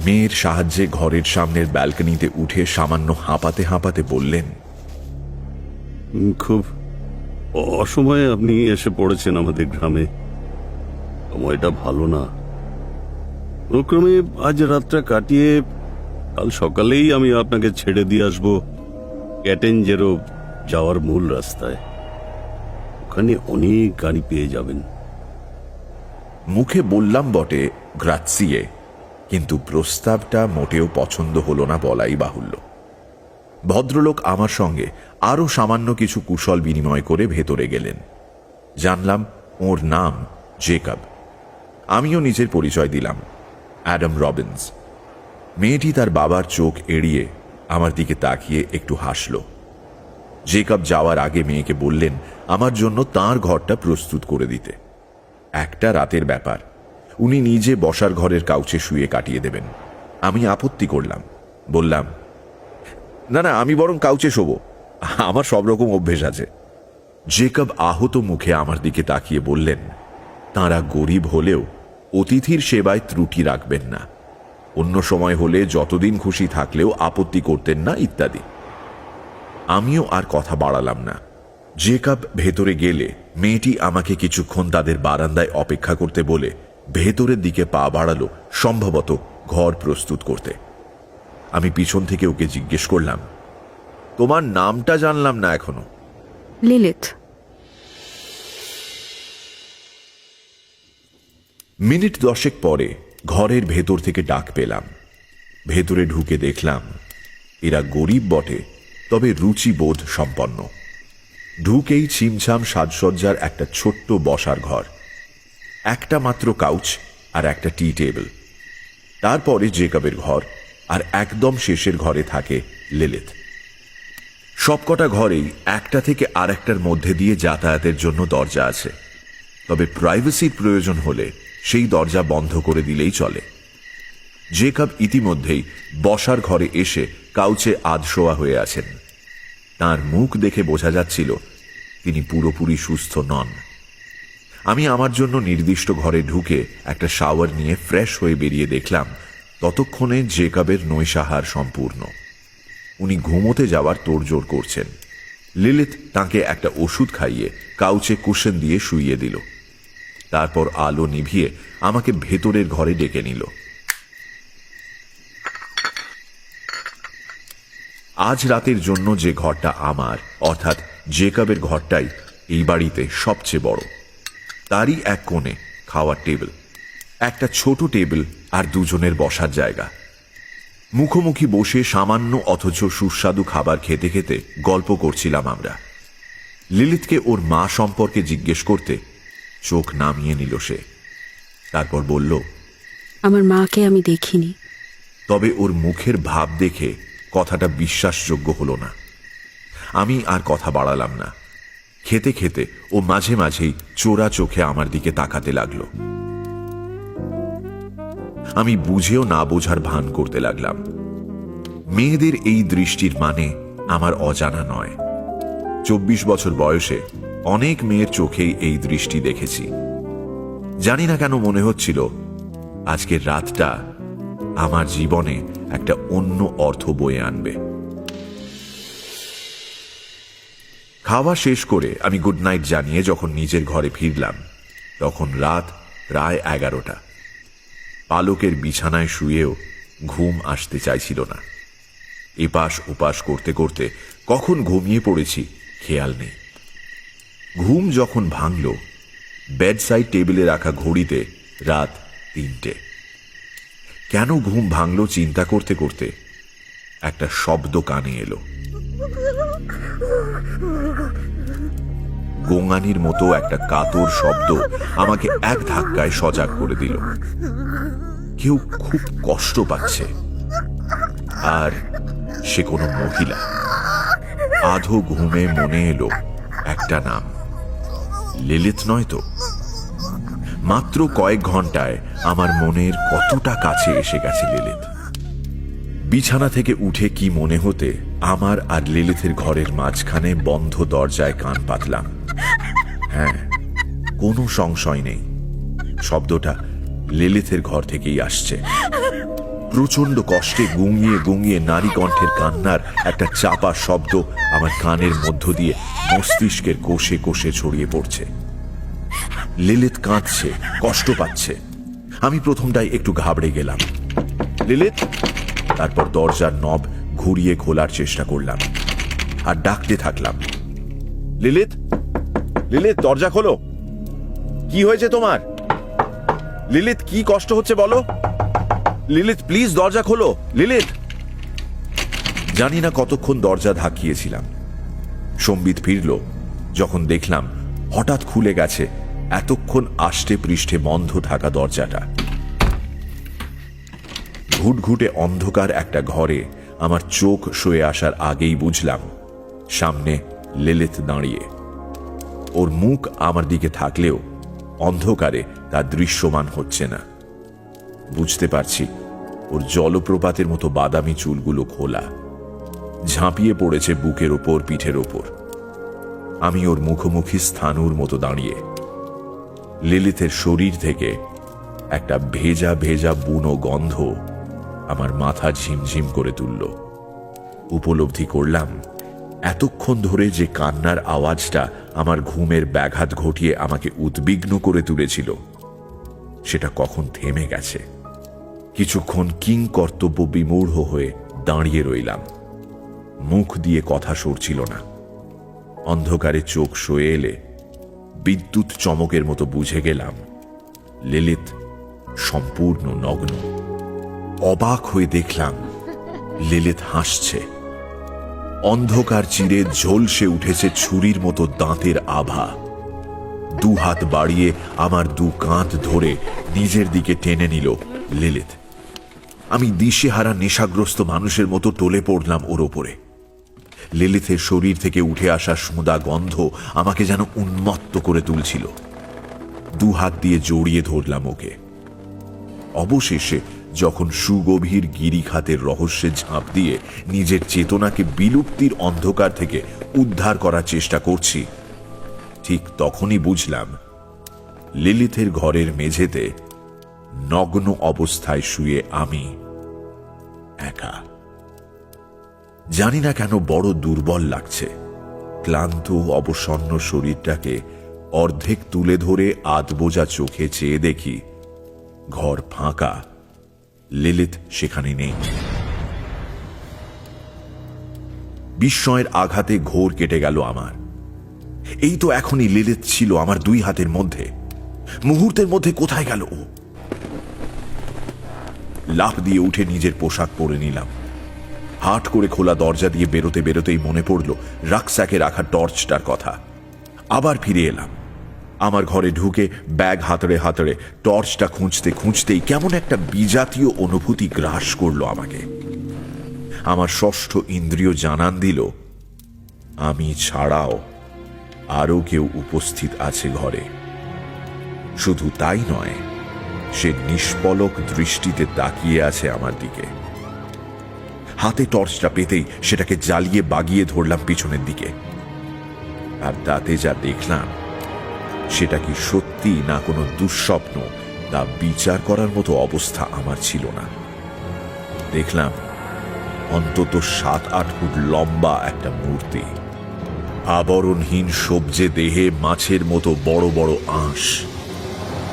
মেয়ের সাহায্যে ঘরের সামনের ব্যালকনিতে উঠে সামান্য হাঁপাতে হাঁপাতে বললেন, খুব অসময়ে আপনি এসে পড়েছেন আমাদের গ্রামে। সময়টা ভালো না। ক্রমে আজ রাতটা কাটিয়ে কাল সকালেই আমি আপনাকে ছেড়ে দিয়ে আসবো ক্যাটেনজেরো যাওয়ার মূল রাস্তায়। ওখানে অনেক গাড়ি পেয়ে যাবেন। মুখে বললাম বটে গ্রাৎসিয়ে, কিন্তু প্রস্তাবটা মোটেও পছন্দ হলো না বলাই বাহুল্য। ভদ্রলোক আমার সঙ্গে আরো সামান্য কিছু কুশল বিনিময় করে ভেতরে গেলেন। জানলাম ওর নাম জেকব। আমিও নিজের পরিচয় দিলাম, অ্যাডাম রবিন্স। মেয়েটি তার বাবার চোখ এড়িয়ে আমার দিকে তাকিয়ে একটু হাসল। জেকব যাওয়ার আগে মেয়েকে বললেন আমার জন্য তার ঘরটা প্রস্তুত করে দিতে। একটা রাতের ব্যাপার, উনি নিজে বসার ঘরের কাউচে শুয়ে কাটিয়ে দেবেন। আমি আপত্তি করলাম, বললাম, না না, আমি বরং কাউচে শোবো, আমার সব রকম অভ্যেস আছে। জেকব আহত মুখে আমার দিকে তাকিয়ে বললেন, তাঁরা গরিব হলেও অতিথির সেবায় ত্রুটি রাখবেন না, অন্য সময় হলে যতদিন খুশি থাকলেও আপত্তি করতেন না, ইত্যাদি। আমিও আর কথা বাড়ালাম না। জেকব ভেতরে গেলে মেয়েটি আমাকে কিছুক্ষণ তাদের বারান্দায় অপেক্ষা করতে বলে ভেতরের দিকে পা বাড়ালো, সম্ভবত ঘর প্রস্তুত করতে। আমি পিছন থেকে ওকে জিজ্ঞেস করলাম, তোমার নামটা জানলাম না এখনো। লিলিথ। মিনিট 10 পরে ঘরের ভেতর থেকে ডাক পেলাম। ভেতরে ঢুকে দেখলাম এরা গরিব বটে, তবে রুচিবোধ সম্পন্ন। ঢুকেই ছিমছাম সাজসজ্জার একটা ছোট্ট বসার ঘর, একটা মাত্র কাউচ আর একটা টি টেবিল। তারপরে জেকবের ঘর, আর একদম শেষের ঘরে থাকে লিলিথ। সবকটা ঘরেই একটা থেকে আরেকটার মধ্যে দিয়ে যাতায়াতের জন্য দরজা আছে, তবে প্রাইভেসির প্রয়োজন হলে সেই দরজা বন্ধ করে দিলেই চলে। জেকব ইতিমধ্যেই বসার ঘরে এসে কাউচে আধশোয়া হয়ে আছেন। তার মুখ দেখে বোঝা যাচ্ছিল তিনি পুরোপুরি সুস্থ নন। আমি আমার জন্য নির্দিষ্ট ঘরে ঢুকে একটা শাওয়ার নিয়ে ফ্রেশ হয়ে বেরিয়ে দেখলাম ততক্ষণে জেকবের নৈশাহার সম্পূর্ণ। উনি ঘুমোতে যাওয়ার তোড়জোড় করছেন। লিলিথ তাকে একটা ওষুধ খাইয়ে কাউচে কুশন দিয়ে শুইয়ে দিল। তারপর আলো নিভিয়ে আমাকে ভেতরের ঘরে ডেকে নিল। আজ রাতের জন্য যে ঘরটা আমার, অর্থাৎ জেকবের ঘরটাই এই বাড়িতে সবচেয়ে বড়। তারই এক কোণে খাওয়ার টেবিল, একটা ছোট টেবিল আর দুজনের বসার জায়গা। মুখোমুখি বসে সামান্য অথচ সুস্বাদু খাবার খেতে খেতে গল্প করছিলাম আমরা। লিলিথকে ওর মা সম্পর্কে জিজ্ঞেস করতে চোখ নামিয়ে নিল সে। তারপর বলল, আমার মাকে আমি দেখিনি। তবে ওর মুখের ভাব দেখে কথাটা বিশ্বাসযোগ্য হলো না। আমি আর কথা বাড়ালাম না। খেতে খেতে ও মাঝে মাঝেই চোরা চোখে আমার দিকে তাকাতে লাগলো। আমি বুঝেও না বোঝার ভান করতে লাগলাম। মেয়েদের এই দৃষ্টির মানে আমার অজানা নয়। 24 বছর বয়সে অনেক মেয়ের চোখেই এই দৃষ্টি দেখেছি। জানি না কেন মনে হচ্ছিল আজকের রাতটা আমার জীবনে একটা অন্য অর্থ বয়ে আনবে। খাওয়া শেষ করে আমি গুড নাইট জানিয়ে যখন নিজের ঘরে ফিরলাম, তখন রাত প্রায় 11টা। পালকের বিছানায় শুয়েও ঘুম আসতে চাইছিল না। এপাশ ওপাশ করতে করতে কখন ঘুমিয়ে পড়েছি খেয়াল নেই। ঘুম যখন ভাঙল, বেডসাইড টেবিলে রাখা ঘড়িতে রাত 3টে। কেন ঘুম ভাঙল চিন্তা করতে করতে একটা শব্দ কানে এলো। গোঙানির মতো একটা কাতর শব্দ আমাকে এক ধাক্কায় সজাগ করে দিল। কেউ খুব কষ্ট পাচ্ছে, আর সে কোনো মহিলা। আধো ঘুমে মনে এলো একটা নাম, লিলিত নয় তো? মাত্র কয়েক ঘন্টায় আমার মনের কতটা কাছে এসে গেছে লিলিত। বিছানা থেকে উঠে কি মনে হতে আমার আর লিলিথের ঘরের মাঝখানে বন্ধ দরজায় কান পাতলাম। হ্যাঁ, কোনো সংশয় নেই, শব্দটা লিলিথের ঘর থেকেই আসছে। প্রচন্ড কষ্টে গুঙিয়ে গুঙিয়ে নারী কণ্ঠের কান্নার একটা চাপা শব্দ আমার কানের মধ্য দিয়ে মস্তিষ্কের কোষে কোষে ছড়িয়ে পড়ছে। লিলিত কাঁদছে, কষ্ট পাচ্ছে। আমি প্রথমটাই একটু ঘাবড়ে গেলাম। লিলিত! তারপর দরজার নব ঘুরিয়ে খোলার চেষ্টা করলাম আর ডাকতে থাকলাম, লিলিত, লিলিত, দরজা খোলো। কি হয়েছে তোমার? লিলিত, কি কষ্ট হচ্ছে বলো? লিলিত, প্লিজ দরজা খোলো। লিলিত! জানি না কতক্ষণ দরজা ধাকিয়েছিলাম। সম্বিত ফিরল যখন দেখলাম হঠাৎ খুলে গেছে এতক্ষণ আষ্টে পৃষ্ঠে বন্ধ থাকা দরজাটা। ঘুটঘুটে অন্ধকার একটা ঘরে আমার চোখ শুয়ে আসার আগেই বুঝলাম সামনে লিলিত দাঁড়িয়ে। ওর মুখ আমার দিকে থাকলেও অন্ধকারে তা দৃশ্যমান হচ্ছে না। বুঝতে পারছি ওর জলপ্রপাতের মতো বাদামি চুলগুলো খোলা, ঝাঁপিয়ে পড়েছে বুকের ওপর, পিঠের ওপর। আমি ওর মুখোমুখি স্থানুর মতো দাঁড়িয়ে। লিলিথের শরীর থেকে একটা ভেজা ভেজা বুনো গন্ধ আমার মাথা ঝিমঝিম করে তুলল। উপলব্ধি করলাম এতক্ষণ ধরে যে কান্নার আওয়াজটা আমার ঘুমের ব্যাঘাত ঘটিয়ে আমাকে উদ্বিগ্ন করে তুলেছিল সেটা কখন থেমে গেছে। কিছুক্ষণ কিং কর্তব্য বিমূঢ় হয়ে দাঁড়িয়ে রইলাম। মুখ দিয়ে কথা সরছিল না। অন্ধকারে চোখ সয়ে এলে বিদ্যুৎ চমকের মতো বুঝে গেলাম লিলিত সম্পূর্ণ নগ্ন। অবাক হয়ে দেখলাম লিলিত হাসছে। অন্ধকার চিরে ঝলসে উঠেছে ছুরির মতো দাঁতের আভা। দু হাত বাড়িয়ে আমার দু কাঁধ ধরে নিজের দিকে টেনে নিল লিলিত। আমি দিশেহারা নেশাগ্রস্ত মানুষের মতো টলে পড়লাম ওর ওপরে। লিলিথের শরীর থেকে উঠে আসা সোঁদা গন্ধ আমাকে যেন উন্মত্ত করে তুলছিল। দু হাত দিয়ে জড়িয়ে ধরলাম ওকে। অবশেষে যখন সুগভীর গিরিখাতের রহস্যে ঝাঁপ দিয়ে নিজের চেতনাকে বিলুপ্তির অন্ধকার থেকে উদ্ধার করার চেষ্টা করছি, ঠিক তখনই বুঝলাম লিলিথের ঘরের মেঝেতে নগ্ন অবস্থায় শুয়ে আমি একা। জানি না কেন বড় দুর্বল লাগছে। ক্লান্ত অবসন্ন শরীরটাকে অর্ধেক তুলে ধরে আধবোজা চোখে চেয়ে দেখি ঘর ফাঁকা, লিলিত সেখানে নেই। বিস্ময়ের আঘাতে ঘোর কেটে গেল আমার। এই তো এখনই লিলিত ছিল আমার দুই হাতের মধ্যে। মুহূর্তের মধ্যে কোথায় গেল ও? লাফ দিয়ে উঠে নিজের পোশাক পরে নিলাম। হাট করে খোলা দরজা দিয়ে বেরোতে বেরোতেই মনে পড়ল রাকস্যাকে রাখা টর্চটার কথা। আবার ফিরে এলাম। আমার ঘরে ঢুকে ব্যাগ হাতড়ে হাতড়ে টর্চটা খুঁজতে খুঁজতেই কেমন একটা বিজাতীয় অনুভূতি গ্রাস করলো আমাকে। আমার ষষ্ঠ ইন্দ্রিয় জানান দিল আমি ছাড়াও আরো কেউ উপস্থিত আছে ঘরে। শুধু তাই নয়, সে নিষ্পলক দৃষ্টিতে তাকিয়ে আছে আমার দিকে। হাতে টর্চটা পেতেই সেটাকে জ্বালিয়ে বাগিয়ে ধরলাম পিছনের দিকে। আর তাতে যা দেখলাম সেটা কি সত্যি না কোনো দুঃস্বপ্ন তা বিচার করার মতো অবস্থা আমার ছিল না। দেখলাম অন্তত 7-8 ফুট লম্বা একটা মূর্তি, আবরণহীন সবজে দেহে মাছের মতো বড় বড় আঁশ,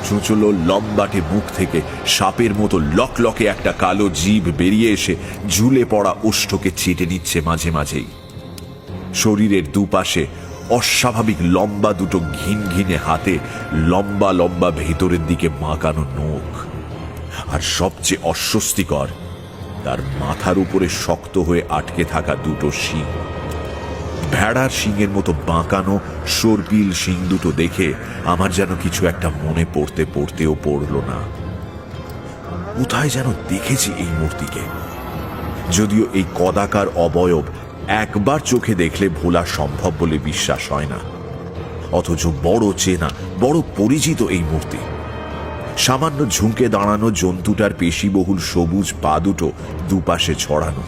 চুঁচলো লম্বাটে মুখ থেকে সাপের মতো লকলকে একটা কালো জিভ বেরিয়ে এসে ঝুলে পড়া ওষ্ঠকে চেটে নিচ্ছে মাঝে মাঝেই। শরীরের দুপাশে অস্বাভাবিক লম্বা দুটো ঘিন ঘিনে হাতে লম্বা লম্বা ভেতরের দিকে মাকানো নখ। আর সবচেয়ে অস্বস্তিকর, তার মাথার উপরে শক্ত হয়ে আটকে থাকা দুটো শিং। ভেড়ার শিংয়ের মতো বাঁকানো সর্পিল শিং দুটো দেখে আমার যেন কিছু একটা মনে পড়তেও পড়ল না। কোথায় যেন দেখেছি এই মূর্তিকে, যদিও এই কদাকার অবয়ব একবার চোখে দেখলে ভোলা সম্ভব বলে বিশ্বাস হয় না, অথচ বড় চেনা, বড় পরিচিত এই মূর্তি। সামান্য ঝুঁকে দাঁড়ানো জন্তুটার পেশিবহুল সবুজ পা দুটো দুপাশে ছড়ানো,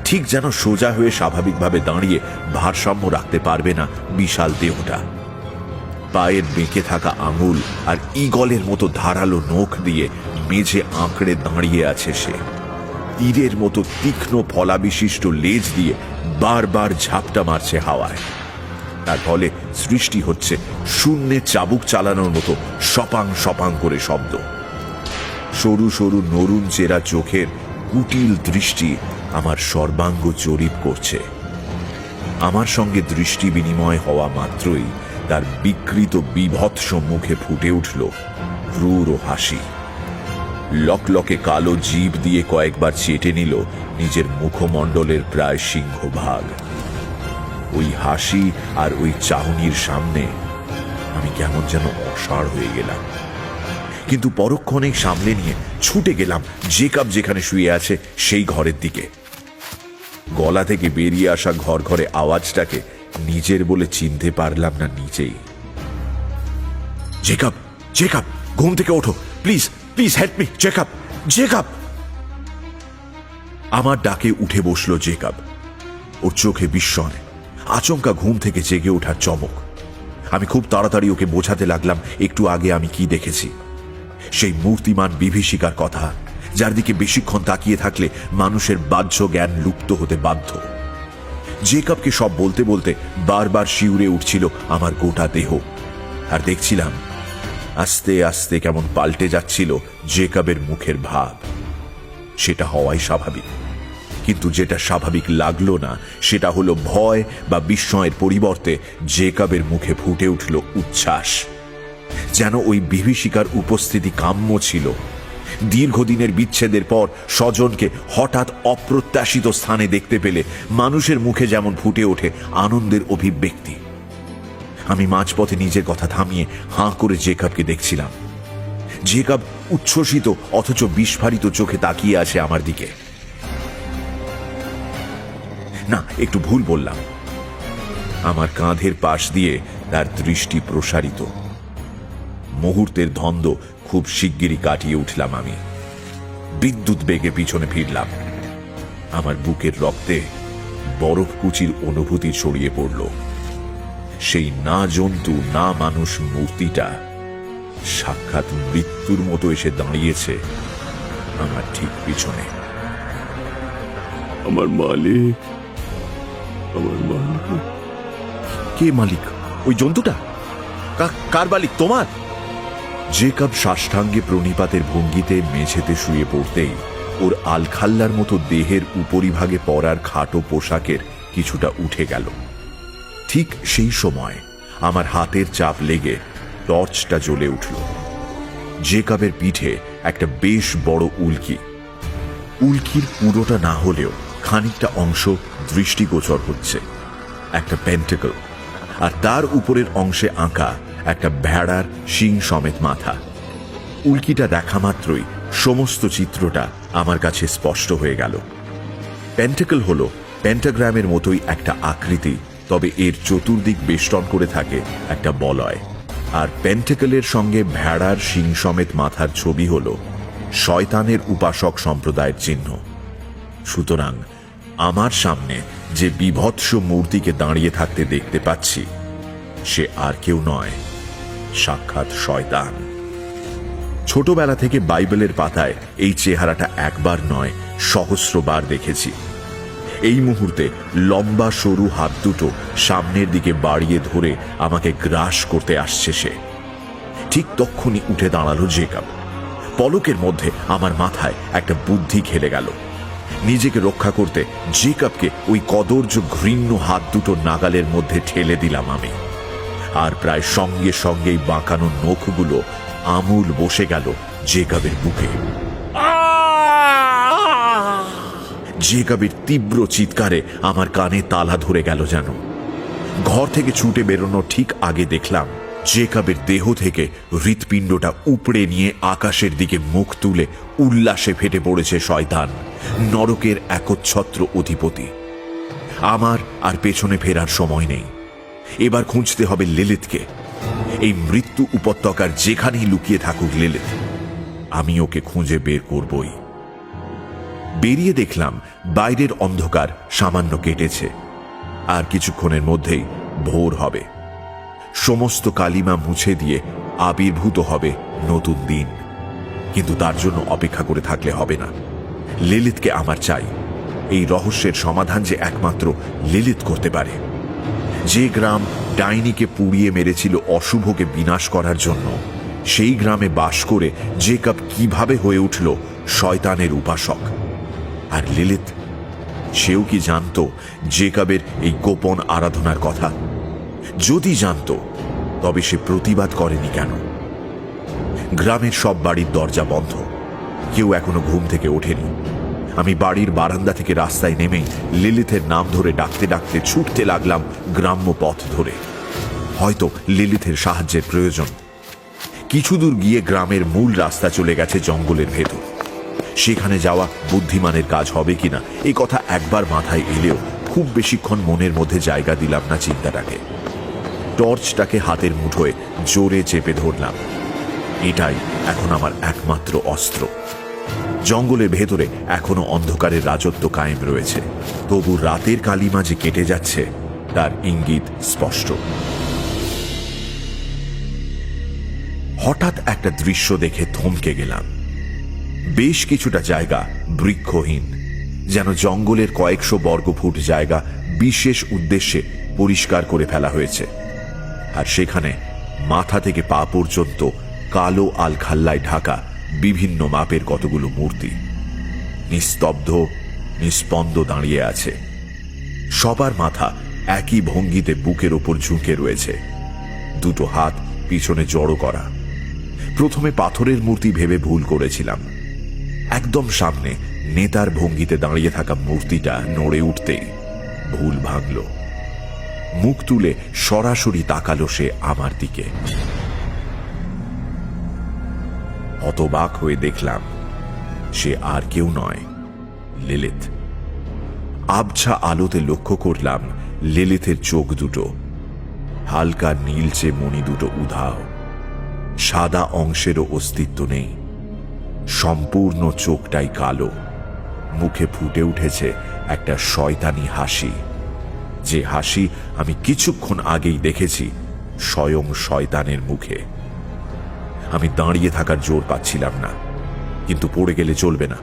ঠিক যেন সোজা হয়ে স্বাভাবিকভাবে দাঁড়িয়ে ভারসাম্য রাখতে পারবে না বিশাল দেহটা। পায়ের বেঁকে থাকা আঙুল আর ঈগলের মতো ধারালো নখ দিয়ে মেঝে আঁকড়ে দাঁড়িয়ে আছে সে। তীরের মতো তীক্ষ্ণ ফলাবিশিষ্ট লেজ দিয়ে বারবার ঝাপটা মারছে হাওয়ায়। তার ফলে সৃষ্টি হচ্ছে শূন্যে চাবুক চালানোর মতো সপাং সপাং করে শব্দ। সরু সরু নরুন চেরা চোখের কুটিল দৃষ্টি আমার সর্বাঙ্গ জরিপ করছে। আমার সঙ্গে দৃষ্টি বিনিময় হওয়া মাত্রই তার বিকৃত বিভৎস মুখে ফুটে উঠল ক্রূর হাসি। লকলকে কালো জিভ দিয়ে কয়েকবার চেটে নিল নিজের মুখমণ্ডলের প্রায় সিংহভাগ। ওই হাসি আর ওই চাহনির সামনে আমি কেমন যেন অসাড় হয়ে গেলাম, কিন্তু পরক্ষণেই সামলে নিয়ে ছুটে গেলাম জেকাব যেখানে শুয়ে আছে সেই ঘরের দিকে। গলা থেকে বেরিয়ে আসা ঘর ঘরে আওয়াজটাকে নিজের বলে চিনতে পারলাম না নিজেই। জেকাব, জেকাব, ঘুম থেকে ওঠো, please please help me, Jakob, Jakob. আমার ডাকে উঠে বসলো জেকাব। ওর চোখে বিস্ময়, আচমকা ঘুম থেকে জেগে ওঠার চমক। আমি খুব তাড়াতাড়ি ওকে বোঝাতে লাগলাম একটু আগে আমি কি দেখেছি। সেই মূর্তিমান বিভীষিকার কথা, যার দিকে বেশিক্ষণ তাকিয়ে থাকলে মানুষের বাহ্য জ্ঞান লুপ্ত হতে বাধ্য। জেকাবকে সব বলতে বলতে বারবার শিউরে উঠছিল আমার গোটা দেহ, আর দেখছিলাম আস্তে আস্তে কেমন পাল্টে যাচ্ছিল জেকাবের মুখের ভাব। সেটা হওয়াই স্বাভাবিক, কিন্তু যেটা স্বাভাবিক লাগলো না সেটা হলো ভয় বা বিস্ময়ের পরিবর্তে জেকাবের মুখে ফুটে উঠল উচ্ছ্বাস। যেন ওই বিভীষিকার উপস্থিতি কাম্য ছিল। দীর্ঘদিনের বিচ্ছেদের পর স্বজনকে হঠাৎ অপ্রত্যাশিত স্থানে দেখতে পেলে মানুষের মুখে যেমন ফুটে ওঠে আনন্দের অভিব্যক্তি। আমি মাঝপথে নিজের কথা থামিয়ে হাঁ করে জেকাবকে দেখছিলাম। জেকাব উচ্ছ্বসিত অথচ বিস্ফারিত চোখে তাকিয়ে আছে আমার দিকে। না, একটু ভুল বললাম। আমার কাঁধের পাশ দিয়ে তার দৃষ্টি প্রসারিত। মুহূর্তের ধন্দ খুব শিগগিরই কাটিয়ে উঠলাম আমি। বিদ্যুৎ বেগে পিছনে ফিরলাম। আমার বুকের রক্তে বরফকুচির অনুভূতি ছড়িয়ে পড়ল। সেই না জন্তু না মানুষ মূর্তিটা সাক্ষাৎ মৃত্যুর মতো এসে দাঁড়িয়েছে আমার ঠিক পিছনে। আমার মালিক, আমার মালিক। কে মালিক? ওই জন্তুটা? কার মালিক? তোমার? জেকাব সাষ্টাঙ্গে প্রণিপাতের ভঙ্গিতে মেঝেতে শুয়ে পড়তেই ওর আলখাল্লার মতো দেহের উপরিভাগে পরার খাটো পোশাকের কিছুটা উঠে গেল। ঠিক সেই সময় আমার হাতের চাপ লেগে টর্চটা জ্বলে উঠল। জেকাবের পিঠে একটা বেশ বড় উল্কি। উল্কির পুরোটা না হলেও খানিকটা অংশ দৃষ্টিগোচর হচ্ছে, একটা পেন্টাকল, আর তার উপরের অংশে আঁকা একটা ভেড়ার শিং সমেত মাথা। উল্কিটা দেখা মাত্রই সমস্ত চিত্রটা আমার কাছে স্পষ্ট হয়ে গেল। পেন্টাকল হলো পেন্টাগ্রামের মতোই একটা আকৃতি, তবে এর চতুর্দিক বেষ্টন করে থাকে একটা বলয়। আর পেন্টাকলের সঙ্গে ভেড়ার শিং সমেত মাথার ছবি হল শয়তানের উপাসক সম্প্রদায়ের চিহ্ন। সুতরাং আমার সামনে যে বিভৎস মূর্তিকে দাঁড়িয়ে থাকতে দেখতে পাচ্ছি সে আর কেউ নয়, সাক্ষাৎ শয়তান। ছোটবেলা থেকে বাইবেলের পাতায় এই চেহারাটা একবার নয় সহস্রবার দেখেছি। এই মুহূর্তে লম্বা সরু হাত দুটো সামনের দিকে বাড়িয়ে ধরে আমাকে গ্রাস করতে আসছে সে। ঠিক তক্ষুনি উঠে দাঁড়ালো জেকাব। পলকের মধ্যে আমার মাথায় একটা বুদ্ধি খেলে গেল। নিজেকে রক্ষা করতে জেকাবকে ওই কদর্য ঘৃণ্য হাত দুটো নাগালের মধ্যে ঠেলে দিলাম আমি। আর প্রায় সঙ্গে সঙ্গেই বাঁকানো নখগুলো আমূল বসে গেল জেকাবের বুকে। জেকাবের তীব্র চিৎকারে আমার কানে তালা ধরে গেল যেন। ঘর থেকে ছুটে বেরোনোর ঠিক আগে দেখলাম জেকাবের দেহ থেকে হৃৎপিণ্ডটা উপড়ে নিয়ে আকাশের দিকে মুখ তুলে উল্লাসে ফেটে পড়েছে শয়তান, নরকের একচ্ছত্র অধিপতি। আমার আর পেছনে ফেরার সময় নেই। এবার খুঁজতে হবে লিলিথকে। এই মৃত্যু উপত্যকার যেখানেই লুকিয়ে থাকুক লিলিথ, আমি ওকে খুঁজে বের করবই। বেরিয়ে দেখলাম বাইরের অন্ধকার সামান্য কেটেছে, আর কিছুক্ষণের মধ্যেই ভোর হবে। সমস্ত কালিমা মুছে দিয়ে আবির্ভূত হবে নতুন দিন। কিন্তু তার জন্য অপেক্ষা করে থাকলে হবে না। লিলিথকে আমার চাই। এই রহস্যের সমাধান যে একমাত্র লিলিথ করতে পারে। যে গ্রাম ডাইনিকে পুড়িয়ে মেরেছিল অশুভকে বিনাশ করার জন্য, সেই গ্রামে বাস করে জেকাব কিভাবে হয়ে উঠল শয়তানের উপাসক। আর লিলিথ, সেও কি জানতো জেকাবের এই গোপন আরাধনার কথা? যদি জানতো, তবে সে প্রতিবাদ করেনি কেন? গ্রামের সব বাড়ির দরজা বন্ধ, কেউ এখনো ঘুম থেকে ওঠেনি। আমি বাড়ির বারান্দা থেকে রাস্তায় নেমেই লিলিথের নাম ধরে ডাকতে ডাকতে ছুটতে লাগলাম গ্রাম্য পথ ধরে। হয়তো লিলিথের সাহায্যের প্রয়োজন। কিছু দূর গিয়ে গ্রামের মূল রাস্তা চলে গেছে জঙ্গলের ভেতর। সেখানে যাওয়া বুদ্ধিমানের কাজ হবে কিনা এই কথা একবার মাথায় এলেও খুব বেশিক্ষণ মনের মধ্যে জায়গা দিলাম না চিন্তাটাকে। টর্চটাকে হাতের মুঠোয় জোরে চেপে ধরলাম। এটাই এখন আমার একমাত্র অস্ত্র। জঙ্গলের ভেতরে এখনো অন্ধকারের রাজত্ব কায়েম রয়েছে, তবু রাতের কালিমা যে কেটে যাচ্ছে তার ইঙ্গিত স্পষ্ট। হঠাৎ একটা দৃশ্য দেখে থমকে গেলাম। বেশ কিছুটা জায়গা বৃক্ষহীন, যেন জঙ্গলের কয়েকশো বর্গফুট জায়গা বিশেষ উদ্দেশ্যে পরিষ্কার করে ফেলা হয়েছে। আর সেখানে মাথা থেকে পা পর্যন্ত কালো আলখাল্লায় ঢাকা বিভিন্ন মাপের কতগুলো মূর্তি নিস্তব্ধ নিস্পন্দ দাঁড়িয়ে আছে। সবার মাথা একই ভঙ্গিতে বুকের ওপর ঝুঁকে রয়েছে, দুটো হাত পিছনে জড়ো করা। প্রথমে পাথরের মূর্তি ভেবে ভুল করেছিলাম। একদম সামনে নেতার ভঙ্গিতে দাঁড়িয়ে থাকা মূর্তিটা নড়ে উঠতেই ভুল ভাঙল। মুখ তুলে সরাসরি তাকালো সে আমার দিকে। হতবাক হয়ে দেখলাম সে আর কেউ নয়, লিলিথ। আবছা আলোতে লক্ষ্য করলাম লিলিথের চোখ দুটো হালকা নীলচে মণি দুটো উধাও, সাদা অংশেরও অস্তিত্ব নেই। সম্পূর্ণ চোখটাই কালো। মুখে ফুটে উঠেছে একটা শয়তানি হাসি, যে হাসি আমি কিছুক্ষণ আগেই দেখেছি স্বয়ং শয়তানের মুখে। আমি দাঁড়িয়ে থাকার জোর পাচ্ছিলাম না, কিন্তু পড়ে গেলে চলবে না।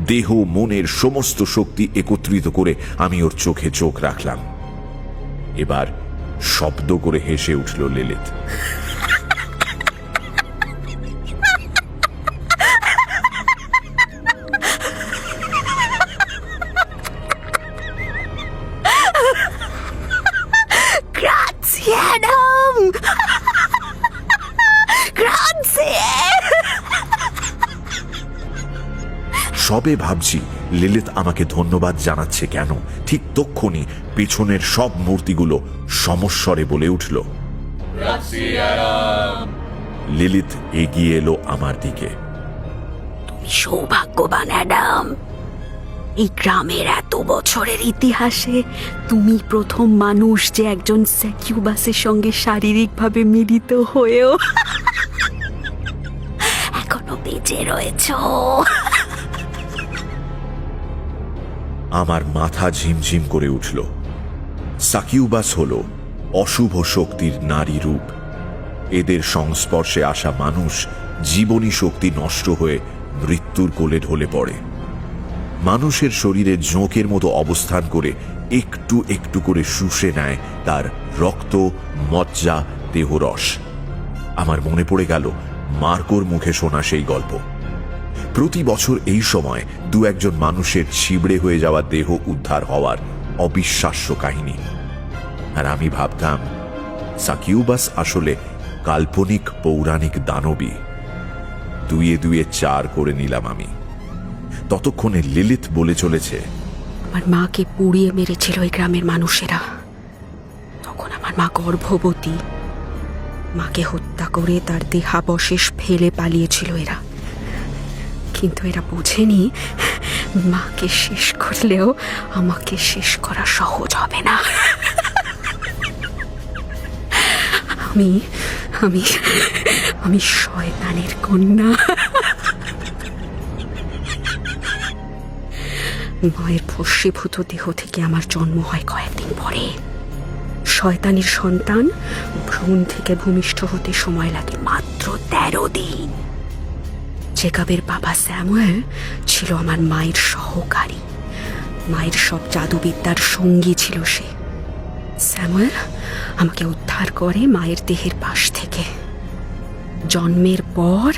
দেহ মনের সমস্ত শক্তি একত্রিত করে আমি ওর চোখে চোখ রাখলাম। এবার শব্দ করে হেসে উঠল লিলিথ। সবে ভাবছি লিলিথ আমাকে ধন্যবাদ জানাচ্ছে কেন, ঠিক তক্ষুনি পেছনের সব মূর্তিগুলো সমস্বরে বলে উঠল। লিলিথ এগিয়ে এলো আমার দিকে। তুমি সৌভাগ্যবান অ্যাডাম। এই গ্রামের এত বছরের ইতিহাসে তুমি প্রথম মানুষ যে একজন সাকিউবাসের সঙ্গে শারীরিকভাবে মিলিত হয়েও এখনো বেঁচে রয়েছ। আমার মাথা ঝিমঝিম করে উঠল। সাকিউবাস হল অশুভ শক্তির নারী রূপ। এদের সংস্পর্শে আসা মানুষ জীবনী শক্তি নষ্ট হয়ে মৃত্যুর কোলে ঢলে পড়ে। মানুষের শরীরে জোঁকের মতো অবস্থান করে একটু একটু করে শুষে নেয় তার রক্ত, মজ্জা, দেহরস। আমার মনে পড়ে গেল মার্কোর মুখে শোনা সেই গল্প। প্রতি বছর এই সময় দু একজন মানুষের ছিবড়ে হয়ে যাওয়া দেহ উদ্ধার হওয়ার অবিশ্বাস্য কাহিনী। আর আমি ভাবতাম সাকিউবাস আসলে কাল্পনিক পৌরাণিক দানবী। দুয়ে দুয়ে 4 করে নিলাম আমি। ততক্ষণে লিলিত বলে চলেছে, আমার মাকে পুড়িয়ে মেরেছিল এই গ্রামের মানুষেরা। তখন আমার মা গর্ভবতী। মাকে হত্যা করে তার দেহাবশেষ ফেলে পালিয়েছিল এরা। কিন্তু এরা বোঝেনি মাকে শেষ করলেও আমাকে শেষ করা সহজ হবে না। আমি আমি আমি শয়তানের কন্যা। মায়ের ভস্মীভূত দেহ থেকে আমার জন্ম হয় কয়েকদিন পরে। শয়তানের সন্তান ভ্রূণ থেকে ভূমিষ্ঠ হতে সময় লাগে মাত্র 13 দিন। জেকাবের বাবা স্যামুয়েল ছিল আমার মায়ের সহকারী, মায়ের সব জাদুবিদ্যার সঙ্গী ছিল সে। স্যামুয়েল আমাকে উদ্ধার করে মায়ের দেহের পাশ থেকে। জন্মের পর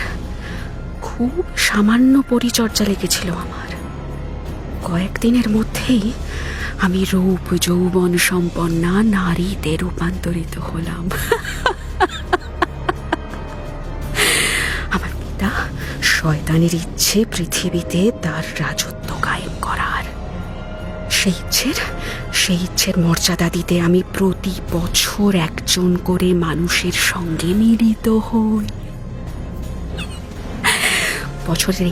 খুব সামান্য পরিচর্যা লেগেছিল আমার। কয়েকদিনের মধ্যেই আমি রূপ যৌবন সম্পন্না নারীতে রূপান্তরিত হলাম। আমার পিতা শয়তানের ইচ্ছে পৃথিবীতে তার রাজত্ব কায়েম করার। সেই ইচ্ছের মর্যাদা দিতে আমি প্রতি বছর একজন করে মানুষের সঙ্গে মিলিত হই। বছরের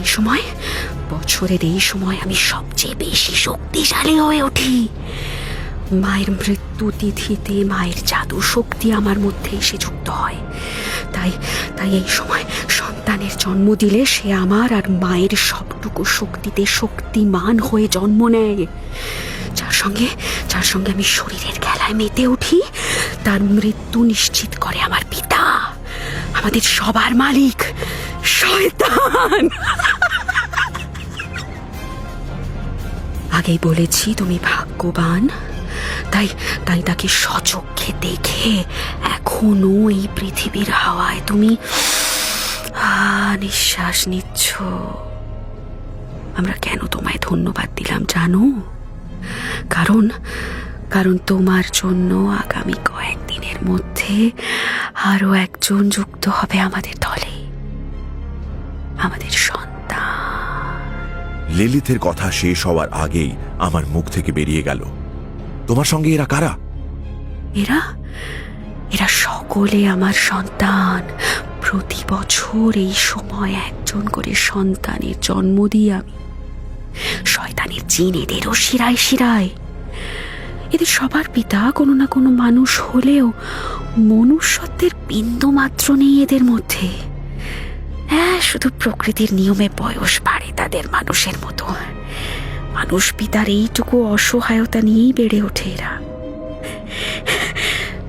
এই সময় আমি সবচেয়ে বেশি শক্তিশালী হয়ে উঠি। মায়ের মৃত্যু তিথিতে মায়ের জাদু শক্তি আমার মধ্যে এসে যুক্ত হয়। তাই এই সময় সন্তানের জন্ম দিলে সে আমার আর মায়ের সবটুকু শক্তিতে শক্তিমান হয়ে জন্ম নেয়। যার সঙ্গে আমি শরীরের খেলায় মেতে উঠি, তার মৃত্যু নিশ্চিত করে আমার পিতা, আমাদের সবার মালিক শয়তান। আগেই বলেছি তুমি ভাগ্যবান, তাই তাকে সচক্ষে দেখে এখনো এই পৃথিবীর হাওয়ায় তুমি নিঃশ্বাস নিচ্ছ। আমরা কেন তোমায় ধন্যবাদ দিলাম জানো? কারণ তোমার জন্য আগামী কয়েকদিনের মধ্যে আরো একজন যুক্ত হবে আমাদের দলে, আমাদের সন্তান। লিলিথের কথা শেষ হওয়ার আগেই আমার মুখ থেকে বেরিয়ে গেল, তোমার সঙ্গে এরা কারা? এরা সকলে আমার সন্তান। প্রতি বছর এই সময় একজন করে সন্তানের জন্ম দিই আমি। শয়তানের জিন এদেরও শিরায় শিরায়। এদের সবার পিতা কোনো না কোনো মানুষ হলেও মনুষ্যত্বের বিন্দু মাত্র নেই এদের মধ্যে। শুধু প্রকৃতির নিয়মে বয়স বাড়ে তাদের মানুষের মতো। মানুষ পিতার এইটুকু অসহায়তা নিয়েই বেড়ে ওঠে এরা।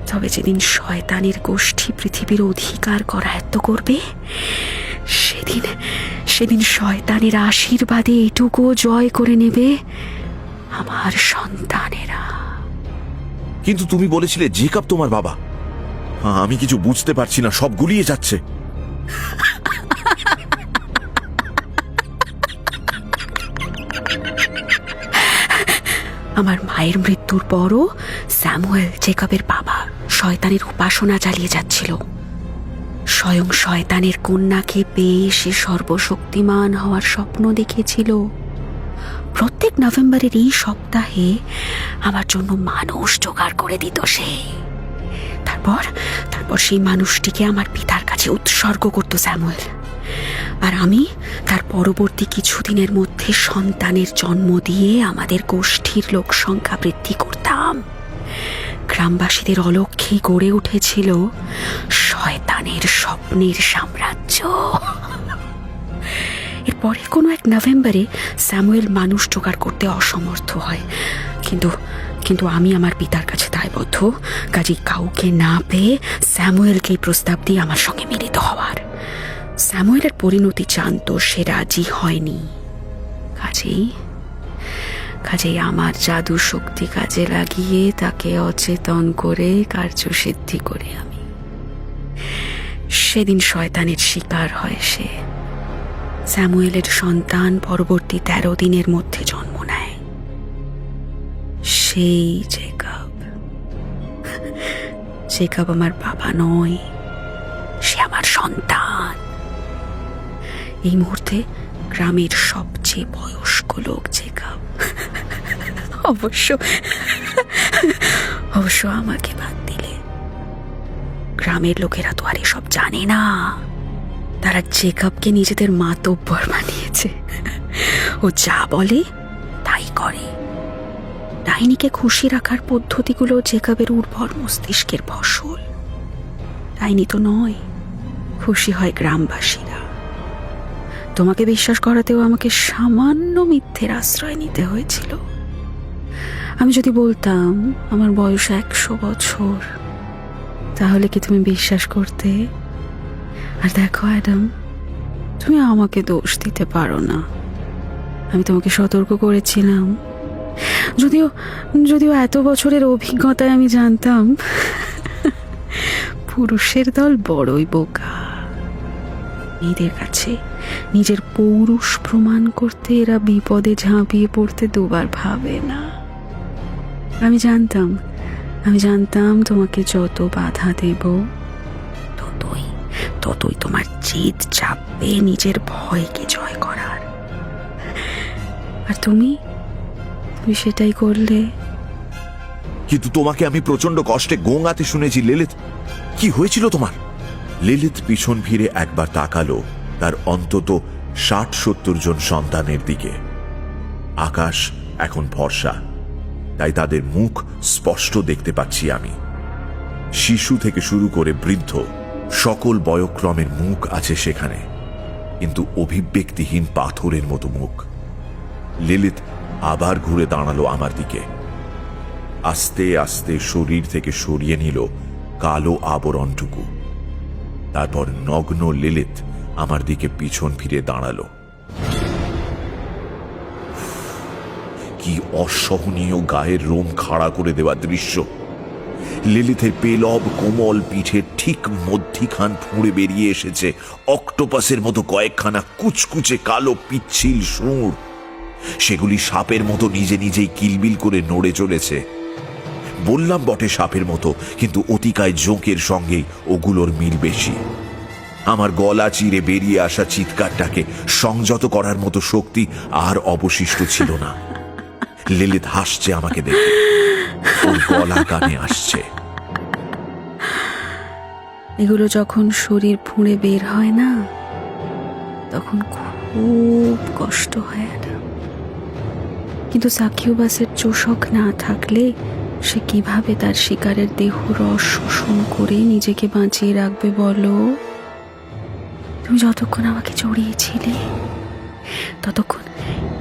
তবে যেদিন শয়তানের গোষ্ঠী পৃথিবীর অধিকার করায়ত্ত করবে, সেদিন শয়তানের আশীর্বাদে এটুকু জয় করে নেবে আমার সন্তানেরা। কিন্তু তুমি বলেছিলে জেকাব তোমার বাবা। আমি কিছু বুঝতে পারছি না, সব গুলিয়ে যাচ্ছে। আমার মায়ের মৃত্যুর পরও স্যামুয়েল জেকাবের বাবা শয়তানের উপাসনা চালিয়ে যাচ্ছিল। স্বয়ং শয়তানের কন্যাকে পেয়ে সে সর্বশক্তিমান হওয়ার স্বপ্ন দেখেছিল। প্রত্যেক নভেম্বরের এই সপ্তাহে আমার জন্য মানুষ জোগাড় করে দিত সে। তারপর সেই মানুষটিকে আমার পিতার কাছে উৎসর্গ করত স্যামুয়েল। আর আমি তার পরবর্তী কিছুদিনের মধ্যে সন্তানের জন্ম দিয়ে আমাদের গোষ্ঠীর লোক সংখ্যা বৃদ্ধি করতাম। গ্রামবাসীদের অলক্ষ্যেই গড়ে উঠেছিল শয়তানের স্বপ্নের সাম্রাজ্য। এরপরে কোনো এক নভেম্বরে স্যামুয়েল মানুষ জোগাড় করতে অসমর্থ হয়, কিন্তু আমি আমার পিতার কাছে দায়বদ্ধ। কাজেই কাউকে না পেয়ে স্যামুয়েলকেই প্রস্তাব দিয়ে আমার সঙ্গে মিলিত হওয়ার। স্যামুয়েলের পরিণতি জানত, সে রাজি হয়নি। কাজেই আমার জাদু শক্তি কাজে লাগিয়ে তাকে অচেতন করে কার্যসিদ্ধি করে আমি। সেদিন শয়তানের শিকার হয় সে। স্যামুয়েলের সন্তান পরবর্তী 13 দিনের মধ্যে জন্ম নেয়। সেই জেকাব আমার বাবা নয়, সে আমার সন্তান। এই মুহূর্তে গ্রামের সবচেয়ে বয়স্ক লোক জেকাব, অবশ্য অবশ্য আমাকে বাদ দিলে। গ্রামের লোকেরা তো আর এসব জানে না, তারা জেকাবকে নিজেদের মাতব্বর বানিয়েছে। ও যা বলে তাই করে। ডাইনিকে খুশি রাখার পদ্ধতিগুলো জেকাবের উর্বর মস্তিষ্কের ফসল। ডাইনি তো নয়, খুশি হয় গ্রামবাসীরা। তোমাকে বিশ্বাস করাতেও আমাকে সামান্য মিথ্যের আশ্রয় নিতে হয়েছিল। আমি যদি বলতাম আমার বয়স 100 বছর, তাহলে কি তুমি বিশ্বাস করতে? আর দেখো অ্যাডাম, তুমি আমাকে দোষ দিতে পারো না। আমি তোমাকে সতর্ক করেছিলাম। যদিও যদিও এত বছরের অভিজ্ঞতায় আমি জানতাম পুরুষের দল বড়ই বোকা। মেয়েদের কাছে নিজের পৌরুষ প্রমাণ করতে এরা বিপদে ঝাঁপিয়ে পড়তে দুবার ভাবে না। আমি জানতাম তোমাকে যত বাধা দেব ততই তোমার জেদ চাপবে নিজের ভয়কে জয় করার। আর তুমি সেটাই করলে। কিন্তু তোমাকে আমি প্রচন্ড কষ্টে গোঙাতে শুনেছি লিলিথ। কি হয়েছিল তোমার? লিলিথ পিছন ফিরে একবার তাকালো তার অন্তত 60-70 জন সন্তানের দিকে। আকাশ এখন ফর্সা, তাই তাদের মুখ স্পষ্ট দেখতে পাচ্ছি আমি। শিশু থেকে শুরু করে বৃদ্ধ সকল বয়ক্রমের মুখ আছে সেখানে, কিন্তু অভিব্যক্তিহীন পাথরের মতো মুখ। লিলিথ আবার ঘুরে দাঁড়ালো আমার দিকে। আস্তে আস্তে শরীর থেকে সরিয়ে নিল কালো আবরণটুকু। তারপর নগ্ন লিলিথ আমার দিকে পিছন ফিরে দাঁড়ালো। কি অসহনীয় গায়ের রোম খাড়া করে দেওয়া দৃশ্য! লিলিথের পেলব কোমল পিঠের ঠিক মধ্যিখান ফুঁড়ে বেরিয়ে এসেছে অক্টোপাসের মতো কয়েকখানা কুচকুচে কালো পিচ্ছিল সুর। সেগুলি সাপের মতো নিজে নিজেই কিলবিল করে নড়ে চলেছে। বললাম বটে সাপের মতো, কিন্তু অতিকায় জোঁকের সঙ্গেই ওগুলোর মিল বেশি। আমার গলা চিরে বেরিয়ে আসা চিৎকারটাকে সংযত করার মতো শক্তি আর অবশিষ্ট ছিল না। লিলিথ হাসছে আমাকে দেখে, ওর গলা কানে আসছে। এগুলো যখন শরীর ফুঁড়ে বের হয় না, তখন খুব কষ্ট হয়। কিন্তু সাকিউবাসের চোষক না থাকলে সে কিভাবে তার শিকারের দেহ রস শোষণ করে নিজেকে বাঁচিয়ে রাখবে বলো? তুমি যতক্ষণ আমাকে জড়িয়েছিলে ততক্ষণ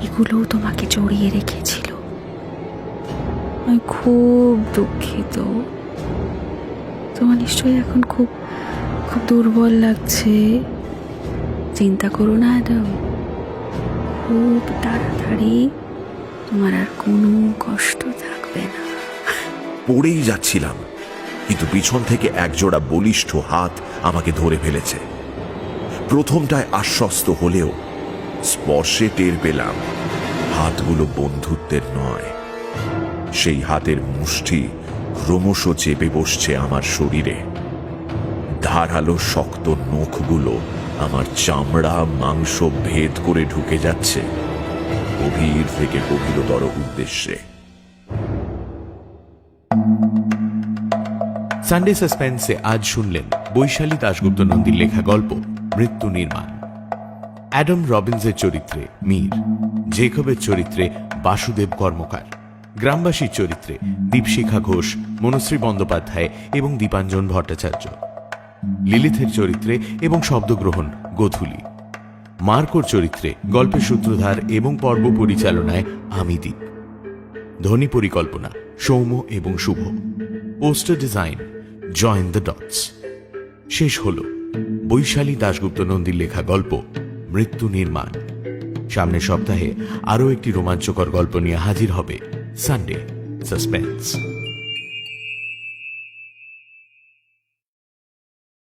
এগুলোও তোমাকে জড়িয়ে রেখেছিল। আমি খুব দুঃখিত। তোমার নিশ্চয়ই এখন খুব খুব দুর্বল লাগছে। চিন্তা করো না অ্যাডাম, খুব তাড়াতাড়ি তোমার আর কোনো কষ্ট থাকবে না। পড়েই যাচ্ছিলাম, কিন্তু পিছন থেকে একজোড়া বলিষ্ঠ হাত আমাকে ধরে ফেলেছে। প্রথমটায় আশ্বস্ত হলেও স্পর্শে টের পেলাম হাতগুলো বন্ধুত্বের নয়। সেই হাতের মুষ্টি ক্রমশ চেপে বসছে আমার শরীরে। ধারালো শক্ত নখগুলো আমার চামড়া মাংস ভেদ করে ঢুকে যাচ্ছে গভীর থেকে গভীরতর উদ্দেশ্যে। সানডে সাসপেন্সে আজ শুনলেন বৈশালী দাশগুপ্ত নন্দীর লেখা গল্প মৃত্যু নির্মাণ। অ্যাডাম রবিন্সের চরিত্রে মীর, জেকবের চরিত্রে বাসুদেব কর্মকার, গ্রামবাসীর চরিত্রে দীপশিখা ঘোষ, মনশ্রী বন্দ্যোপাধ্যায় এবং দীপাঞ্জন ভট্টাচার্য, লিলিথের চরিত্রে এবং শব্দগ্রহণ গোধূলি, মার্কোর চরিত্রে গল্পের সূত্রধার এবং পর্ব পরিচালনায় আমি দীপ, ধ্বনি পরিকল্পনা সৌম্য এবং Shubho, poster design join the dots. শেষ হল বৈশালী দাশগুপ্ত নন্দীর লেখা গল্প মৃত্যু নির্মাণ। সামনের সপ্তাহে আরও একটি রোমাঞ্চকর গল্প নিয়ে হাজির হবে সানডে সাসপেন্স।